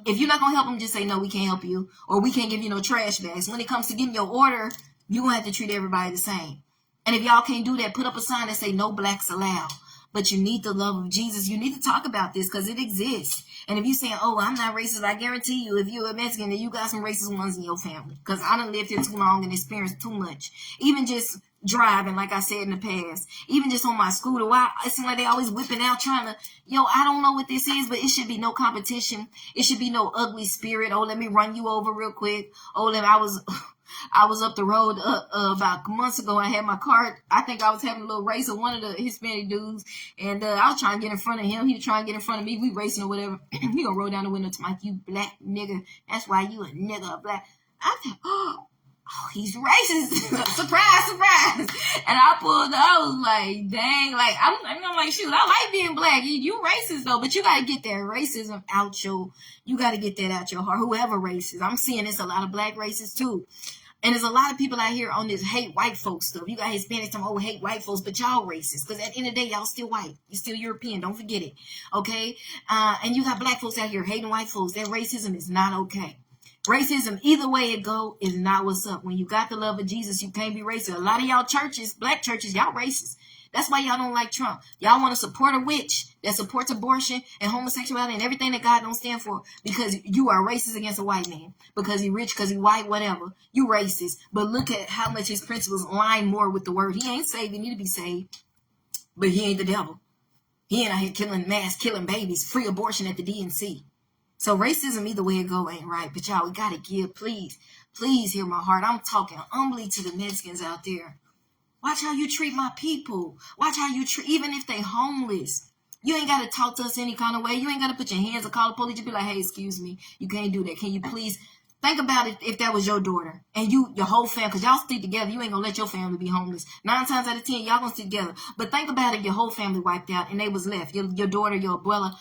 [SPEAKER 1] if you're not going to help them, just say, no, we can't help you, or we can't give you no trash bags. When it comes to getting your order, you're going to have to treat everybody the same. And if y'all can't do that, put up a sign that say no blacks allowed. But you need the love of Jesus. You need to talk about this because it exists. And if you saying, oh, I'm not racist, I guarantee you, if you're a Mexican, then you got some racist ones in your family. Because I done lived here too long and experienced too much. Even just driving, like I said in the past. Even just on my scooter. Why? It seems like they always whipping out trying to, I don't know what this is, but it should be no competition. It should be no ugly spirit. Oh, let me run you over real quick. Oh, I was up the road about months ago. I had my car. I think I was having a little race with one of the Hispanic dudes, and I was trying to get in front of him. He was trying to get in front of me. We racing or whatever. He gonna roll down the window to Mike, you black nigga. That's why you a nigga, black. I thought, oh, he's racist. Surprise, surprise. And I was like, dang, like, I'm like, shoot, I like being black. You racist though, but you got to get that racism out you got to get that out your heart. Whoever racist. I'm seeing this a lot of black racists too. And there's a lot of people out here on this hate white folks stuff. You got Hispanics talking, oh, hate white folks, but y'all racist. Because at the end of the day, y'all still white. You're still European. Don't forget it. Okay? And you got black folks out here hating white folks. That racism is not okay. Racism, either way it go, is not what's up. When you got the love of Jesus, you can't be racist. A lot of y'all churches, black churches, y'all racist. That's why y'all don't like Trump. Y'all want to support a witch that supports abortion and homosexuality and everything that God don't stand for because you are racist against a white man. Because he rich, because he white, whatever. You racist. But look at how much his principles align more with the word. He ain't saved. He need to be saved. But he ain't the devil. He ain't out here killing babies. Free abortion at the DNC. So racism, either way it go, ain't right. But y'all, we got to give. Please hear my heart. I'm talking humbly to the Mexicans out there. Watch how you treat my people. Watch how you treat, even if they homeless. You ain't got to talk to us any kind of way. You ain't got to put your hands or call the police. You be like, hey, excuse me. You can't do that. Can you please think about it if that was your daughter and your whole family, because y'all stick together. You ain't going to let your family be homeless. 9 times out of 10, y'all going to stick together. But think about it, your whole family wiped out and they was left. Your daughter, your abuela.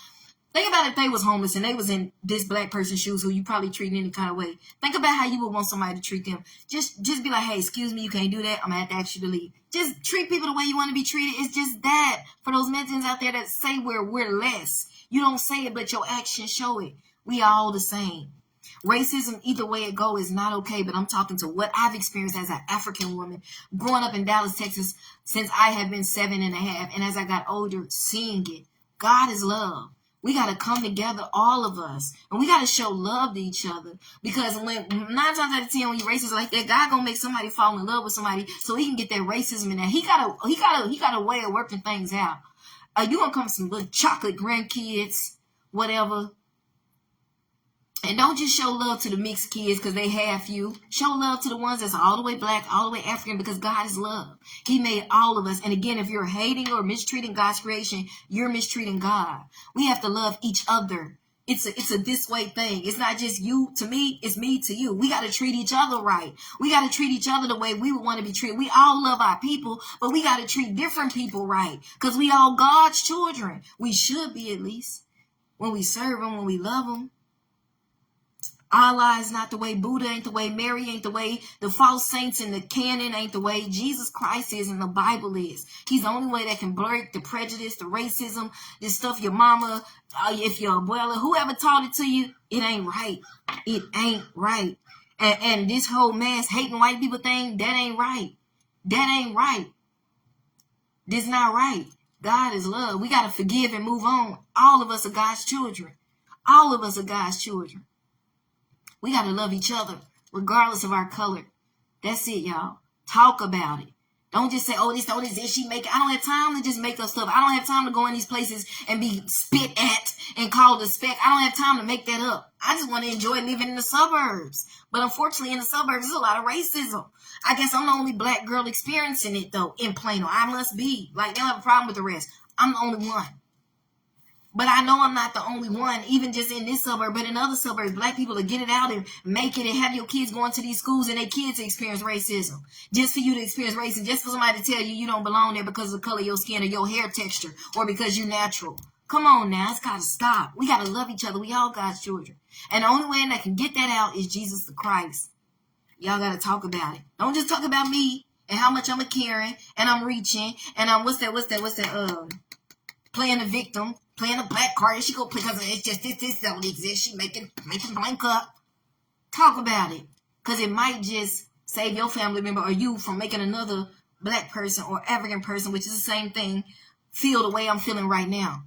[SPEAKER 1] Think about if they was homeless and they was in this black person's shoes who you probably treat in any kind of way. Think about how you would want somebody to treat them. Just be like, hey, excuse me, you can't do that. I'm going to have to ask you to leave. Just treat people the way you want to be treated. It's just that. For those Mexicans out there that say we're less. You don't say it, but your actions show it. We are all the same. Racism, either way it go, is not okay. But I'm talking to what I've experienced as an African woman growing up in Dallas, Texas, since I have been 7.5. And as I got older, seeing it. God is love. We got to come together, all of us, and we got to show love to each other. Because when 9 times out of 10, when you're racist like that, God gonna make somebody fall in love with somebody so he can get that racism in there. He got a way of working things out. You gonna come with some little chocolate grandkids, whatever. And don't just show love to the mixed kids because they have you. Show love to the ones that's all the way black, all the way African, because God is love. He made all of us. And again, if you're hating or mistreating God's creation, you're mistreating God. We have to love each other. It's a this way thing. It's not just you to me, it's me to you. We got to treat each other right. We got to treat each other the way we would want to be treated. We all love our people, but we got to treat different people right because we all God's children. We should be, at least, when we serve them, when we love them. Allah is not the way. Buddha ain't the way. Mary ain't the way. The false saints in the canon ain't the way. Jesus Christ is and the Bible is. He's the only way that can break the prejudice, the racism, this stuff your mama, if your abuela, whoever taught it to you, it ain't right. It ain't right. And this whole mass hating white people thing, that ain't right. That ain't right. This not right. God is love. We got to forgive and move on. All of us are God's children. All of us are God's children. We got to love each other, regardless of our color. That's it, y'all. Talk about it. Don't just say, oh, this, she make it. I don't have time to just make up stuff. I don't have time to go in these places and be spit at and called a speck. I don't have time to make that up. I just want to enjoy living in the suburbs. But unfortunately, in the suburbs, there's a lot of racism. I guess I'm the only black girl experiencing it, though, in Plano. I must be. Like, they don't have a problem with the rest. I'm the only one. But I know I'm not the only one, even just in this suburb, but in other suburbs, black people to get it out and make it and have your kids going to these schools and their kids experience racism. Just for you to experience racism, just for somebody to tell you you don't belong there because of the color of your skin or your hair texture or because you're natural. Come on now, it's got to stop. We got to love each other. We all God's children. And the only way that can get that out is Jesus the Christ. Y'all got to talk about it. Don't just talk about me and how much I'm a caring and I'm reaching and I'm, playing the victim. Playing a black card, and she go because it's just this don't exist. She making blank up. Talk about it, because it might just save your family member or you from making another black person or African person, which is the same thing, feel the way I'm feeling right now.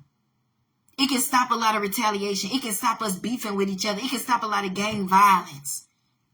[SPEAKER 1] It can stop a lot of retaliation. It can stop us beefing with each other. It can stop a lot of gang violence.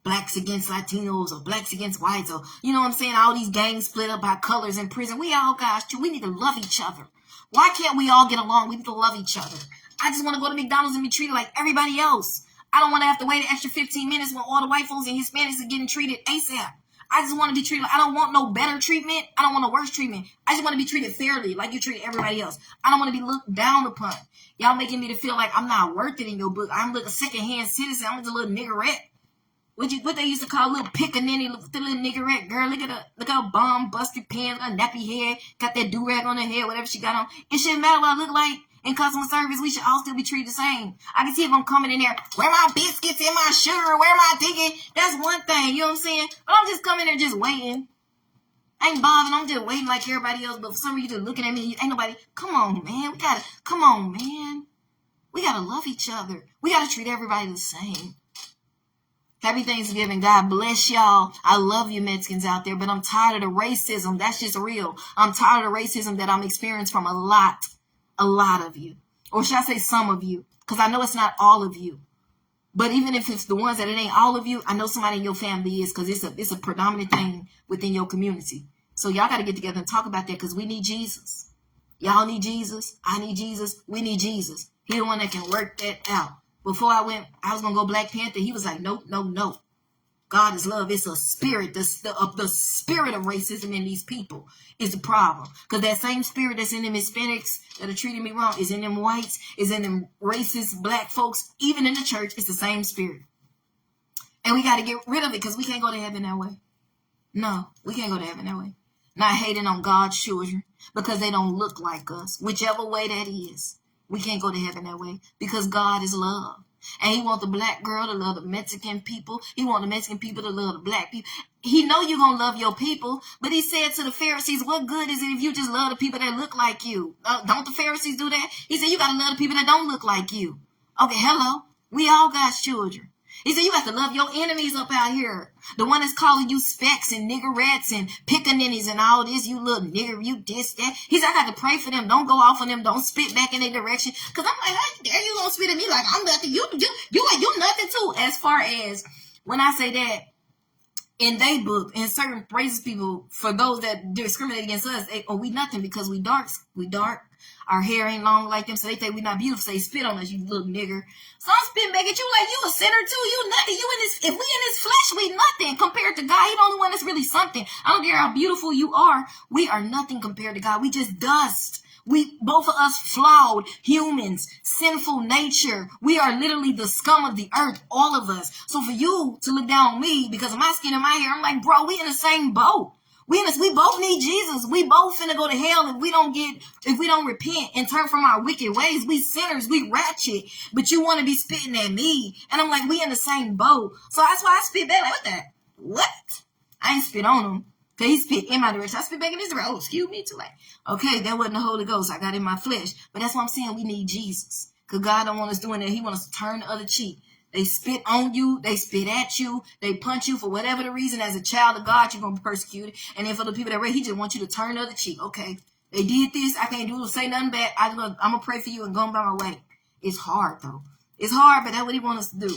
[SPEAKER 1] Blacks against Latinos or blacks against whites or, you know what I'm saying? All these gangs split up by colors in prison. We all guys, too. We need to love each other. Why can't we all get along? We need to love each other. I just want to go to McDonald's and be treated like everybody else. I don't want to have to wait an extra 15 minutes when all the white folks and Hispanics are getting treated ASAP. I just want to be treated. I don't want no better treatment. I don't want no worse treatment. I just want to be treated fairly like you treat everybody else. I don't want to be looked down upon. Y'all making me to feel like I'm not worth it in your book. I'm like a second-hand citizen. I'm just a little niggerette. What they used to call a little pickaninny, the little niggerette girl. Look at her bomb busted pants, her nappy hair, got that do-rag on her head, whatever she got on. It shouldn't matter what I look like. In customer service, we should all still be treated the same. I can see if I'm coming in there, where my biscuits and my sugar, where my ticket. That's one thing, you know what I'm saying? But I'm just coming there just waiting. I ain't bothering, I'm just waiting like everybody else. But for some reason, you're looking at me, ain't nobody. Come on, man. Come on, man. We gotta love each other. We gotta treat everybody the same. Happy Thanksgiving. God bless y'all. I love you Mexicans out there, but I'm tired of the racism. That's just real. I'm tired of the racism that I'm experiencing from a lot of you. Or should I say some of you? Because I know it's not all of you. But even if it's the ones that it ain't all of you, I know somebody in your family is, because it's a predominant thing within your community. So y'all got to get together and talk about that, because we need Jesus. Y'all need Jesus. I need Jesus. We need Jesus. He's the one that can work that out. Before I was going to go Black Panther. He was like, no. God is love. It's a spirit. The spirit of racism in these people is the problem. Because that same spirit that's in them Hispanics that are treating me wrong is in them whites, is in them racist black folks. Even in the church, it's the same spirit. And we got to get rid of it, because we can't go to heaven that way. No, we can't go to heaven that way. Not hating on God's children because they don't look like us. Whichever way that is. We can't go to heaven that way, because God is love. And he wants the black girl to love the Mexican people. He wants the Mexican people to love the black people. He know you're going to love your people. But he said to the Pharisees, what good is it if you just love the people that look like you? Don't the Pharisees do that? He said, you got to love the people that don't look like you. Okay, hello. We all God's children. He said, you got to love your enemies up out here. The one that's calling you specks and niggerettes and pickaninnies and all this. You little nigger, you this, that. He said, I got to pray for them. Don't go off on them. Don't spit back in their direction. Because I'm like, how dare you gonna spit at me like I'm nothing? You nothing too. As far as when I say that, in they book, in certain racist people, for those that discriminate against us, we nothing because we dark. Our hair ain't long like them, so they think we not beautiful. So they spit on us, you little nigger. So I'm spitting back at you like you a sinner too. You nothing. If we in this flesh, we nothing compared to God. He the only one that's really something. I don't care how beautiful you are. We are nothing compared to God. We just dust. Both of us flawed humans, sinful nature. We are literally the scum of the earth, all of us. So for you to look down on me because of my skin and my hair, I'm like, bro, we in the same boat. We both need Jesus. We both finna go to hell if we don't repent and turn from our wicked ways. We sinners, we ratchet, but you want to be spitting at me. And I'm like, we in the same boat. So that's why I spit back like, what that? What? I ain't spit on him. Because he spit in my direction. I spit back in his direction. Oh, excuse me, too late. Okay, that wasn't the Holy Ghost. I got in my flesh. But that's what I'm saying. We need Jesus. Because God don't want us doing that. He wants us to turn the other cheek. They spit on you. They spit at you. They punch you for whatever the reason. As a child of God, you're going to be persecuted. And then for the people that read, he just wants you to turn the other cheek. Okay, they did this. I can't do say nothing bad. I'm going to pray for you and go on by my way. It's hard, though. It's hard, but that's what he wants us to do.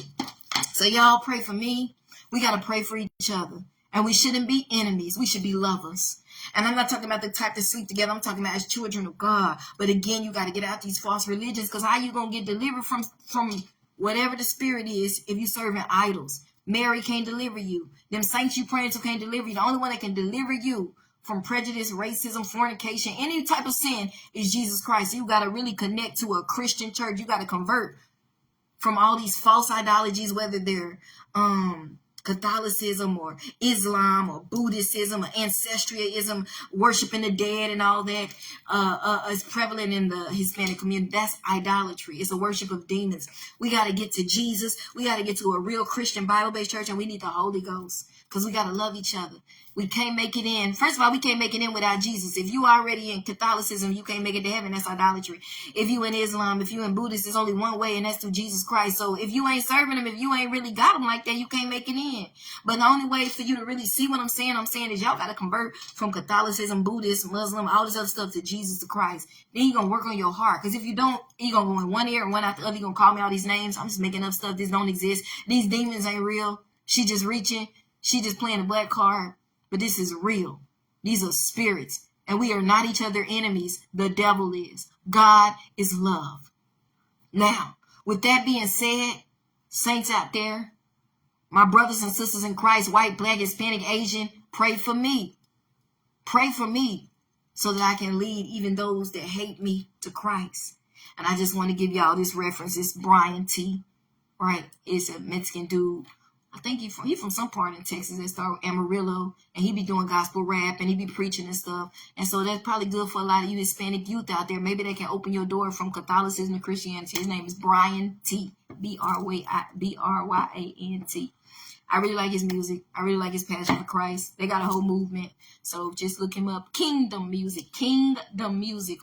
[SPEAKER 1] So y'all pray for me. We got to pray for each other. And we shouldn't be enemies. We should be lovers. And I'm not talking about the type that sleep together. I'm talking about as children of God. But again, you got to get out these false religions, because how you going to get delivered from whatever the spirit is if you serving idols? Mary can't deliver you. Them saints you praying to can't deliver you. The only one that can deliver you from prejudice, racism, fornication, any type of sin is Jesus Christ. You got to really connect to a Christian church. You got to convert from all these false ideologies, whether they're Catholicism or Islam or Buddhism or ancestralism, worshiping the dead and all that is prevalent in the Hispanic community. That's idolatry. It's a worship of demons. We got to get to Jesus. We got to get to a real Christian Bible-based church, and we need the Holy Ghost, because we got to love each other. We can't make it in. First of all, we can't make it in without Jesus. If you already in Catholicism, you can't make it to heaven. That's idolatry. If you in Islam, if you in Buddhist, there's only one way, and that's through Jesus Christ. So if you ain't serving him, if you ain't really got him like that, you can't make it in. But the only way for you to really see what I'm saying is y'all got to convert from Catholicism, Buddhist, Muslim, all this other stuff to Jesus the Christ. Then you're going to work on your heart. Because if you don't, you're going to go in one ear and one out the other. You're going to call me all these names. I'm just making up stuff. This don't exist. These demons ain't real. She just reaching. She just playing a black card. But this is real. These are spirits. And we are not each other enemies. The devil is. God is love. Now, with that being said, saints out there, my brothers and sisters in Christ, white, black, Hispanic, Asian, pray for me. Pray for me so that I can lead even those that hate me to Christ. And I just want to give y'all this reference. It's Brian T. Right? It's a Mexican dude. I think he from some part in Texas that started with Amarillo, and he be doing gospel rap and he be preaching and stuff. And so that's probably good for a lot of you Hispanic youth out there. Maybe they can open your door from Catholicism to Christianity. His name is Brian T. B-R-Y-A-N-T. I really like his music. I really like his passion for Christ. They got a whole movement. So just look him up. Kingdom Music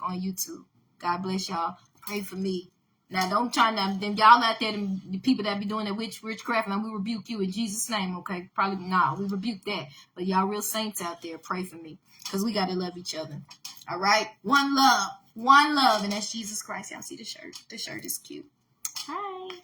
[SPEAKER 1] on YouTube. God bless y'all. Pray for me. Now, don't try to, them y'all out there, the people that be doing that witchcraft, and we rebuke you in Jesus' name, okay? Probably not. We rebuke that. But y'all real saints out there, pray for me, because we got to love each other. All right? One love, and that's Jesus Christ. Y'all see the shirt? The shirt is cute. Hi.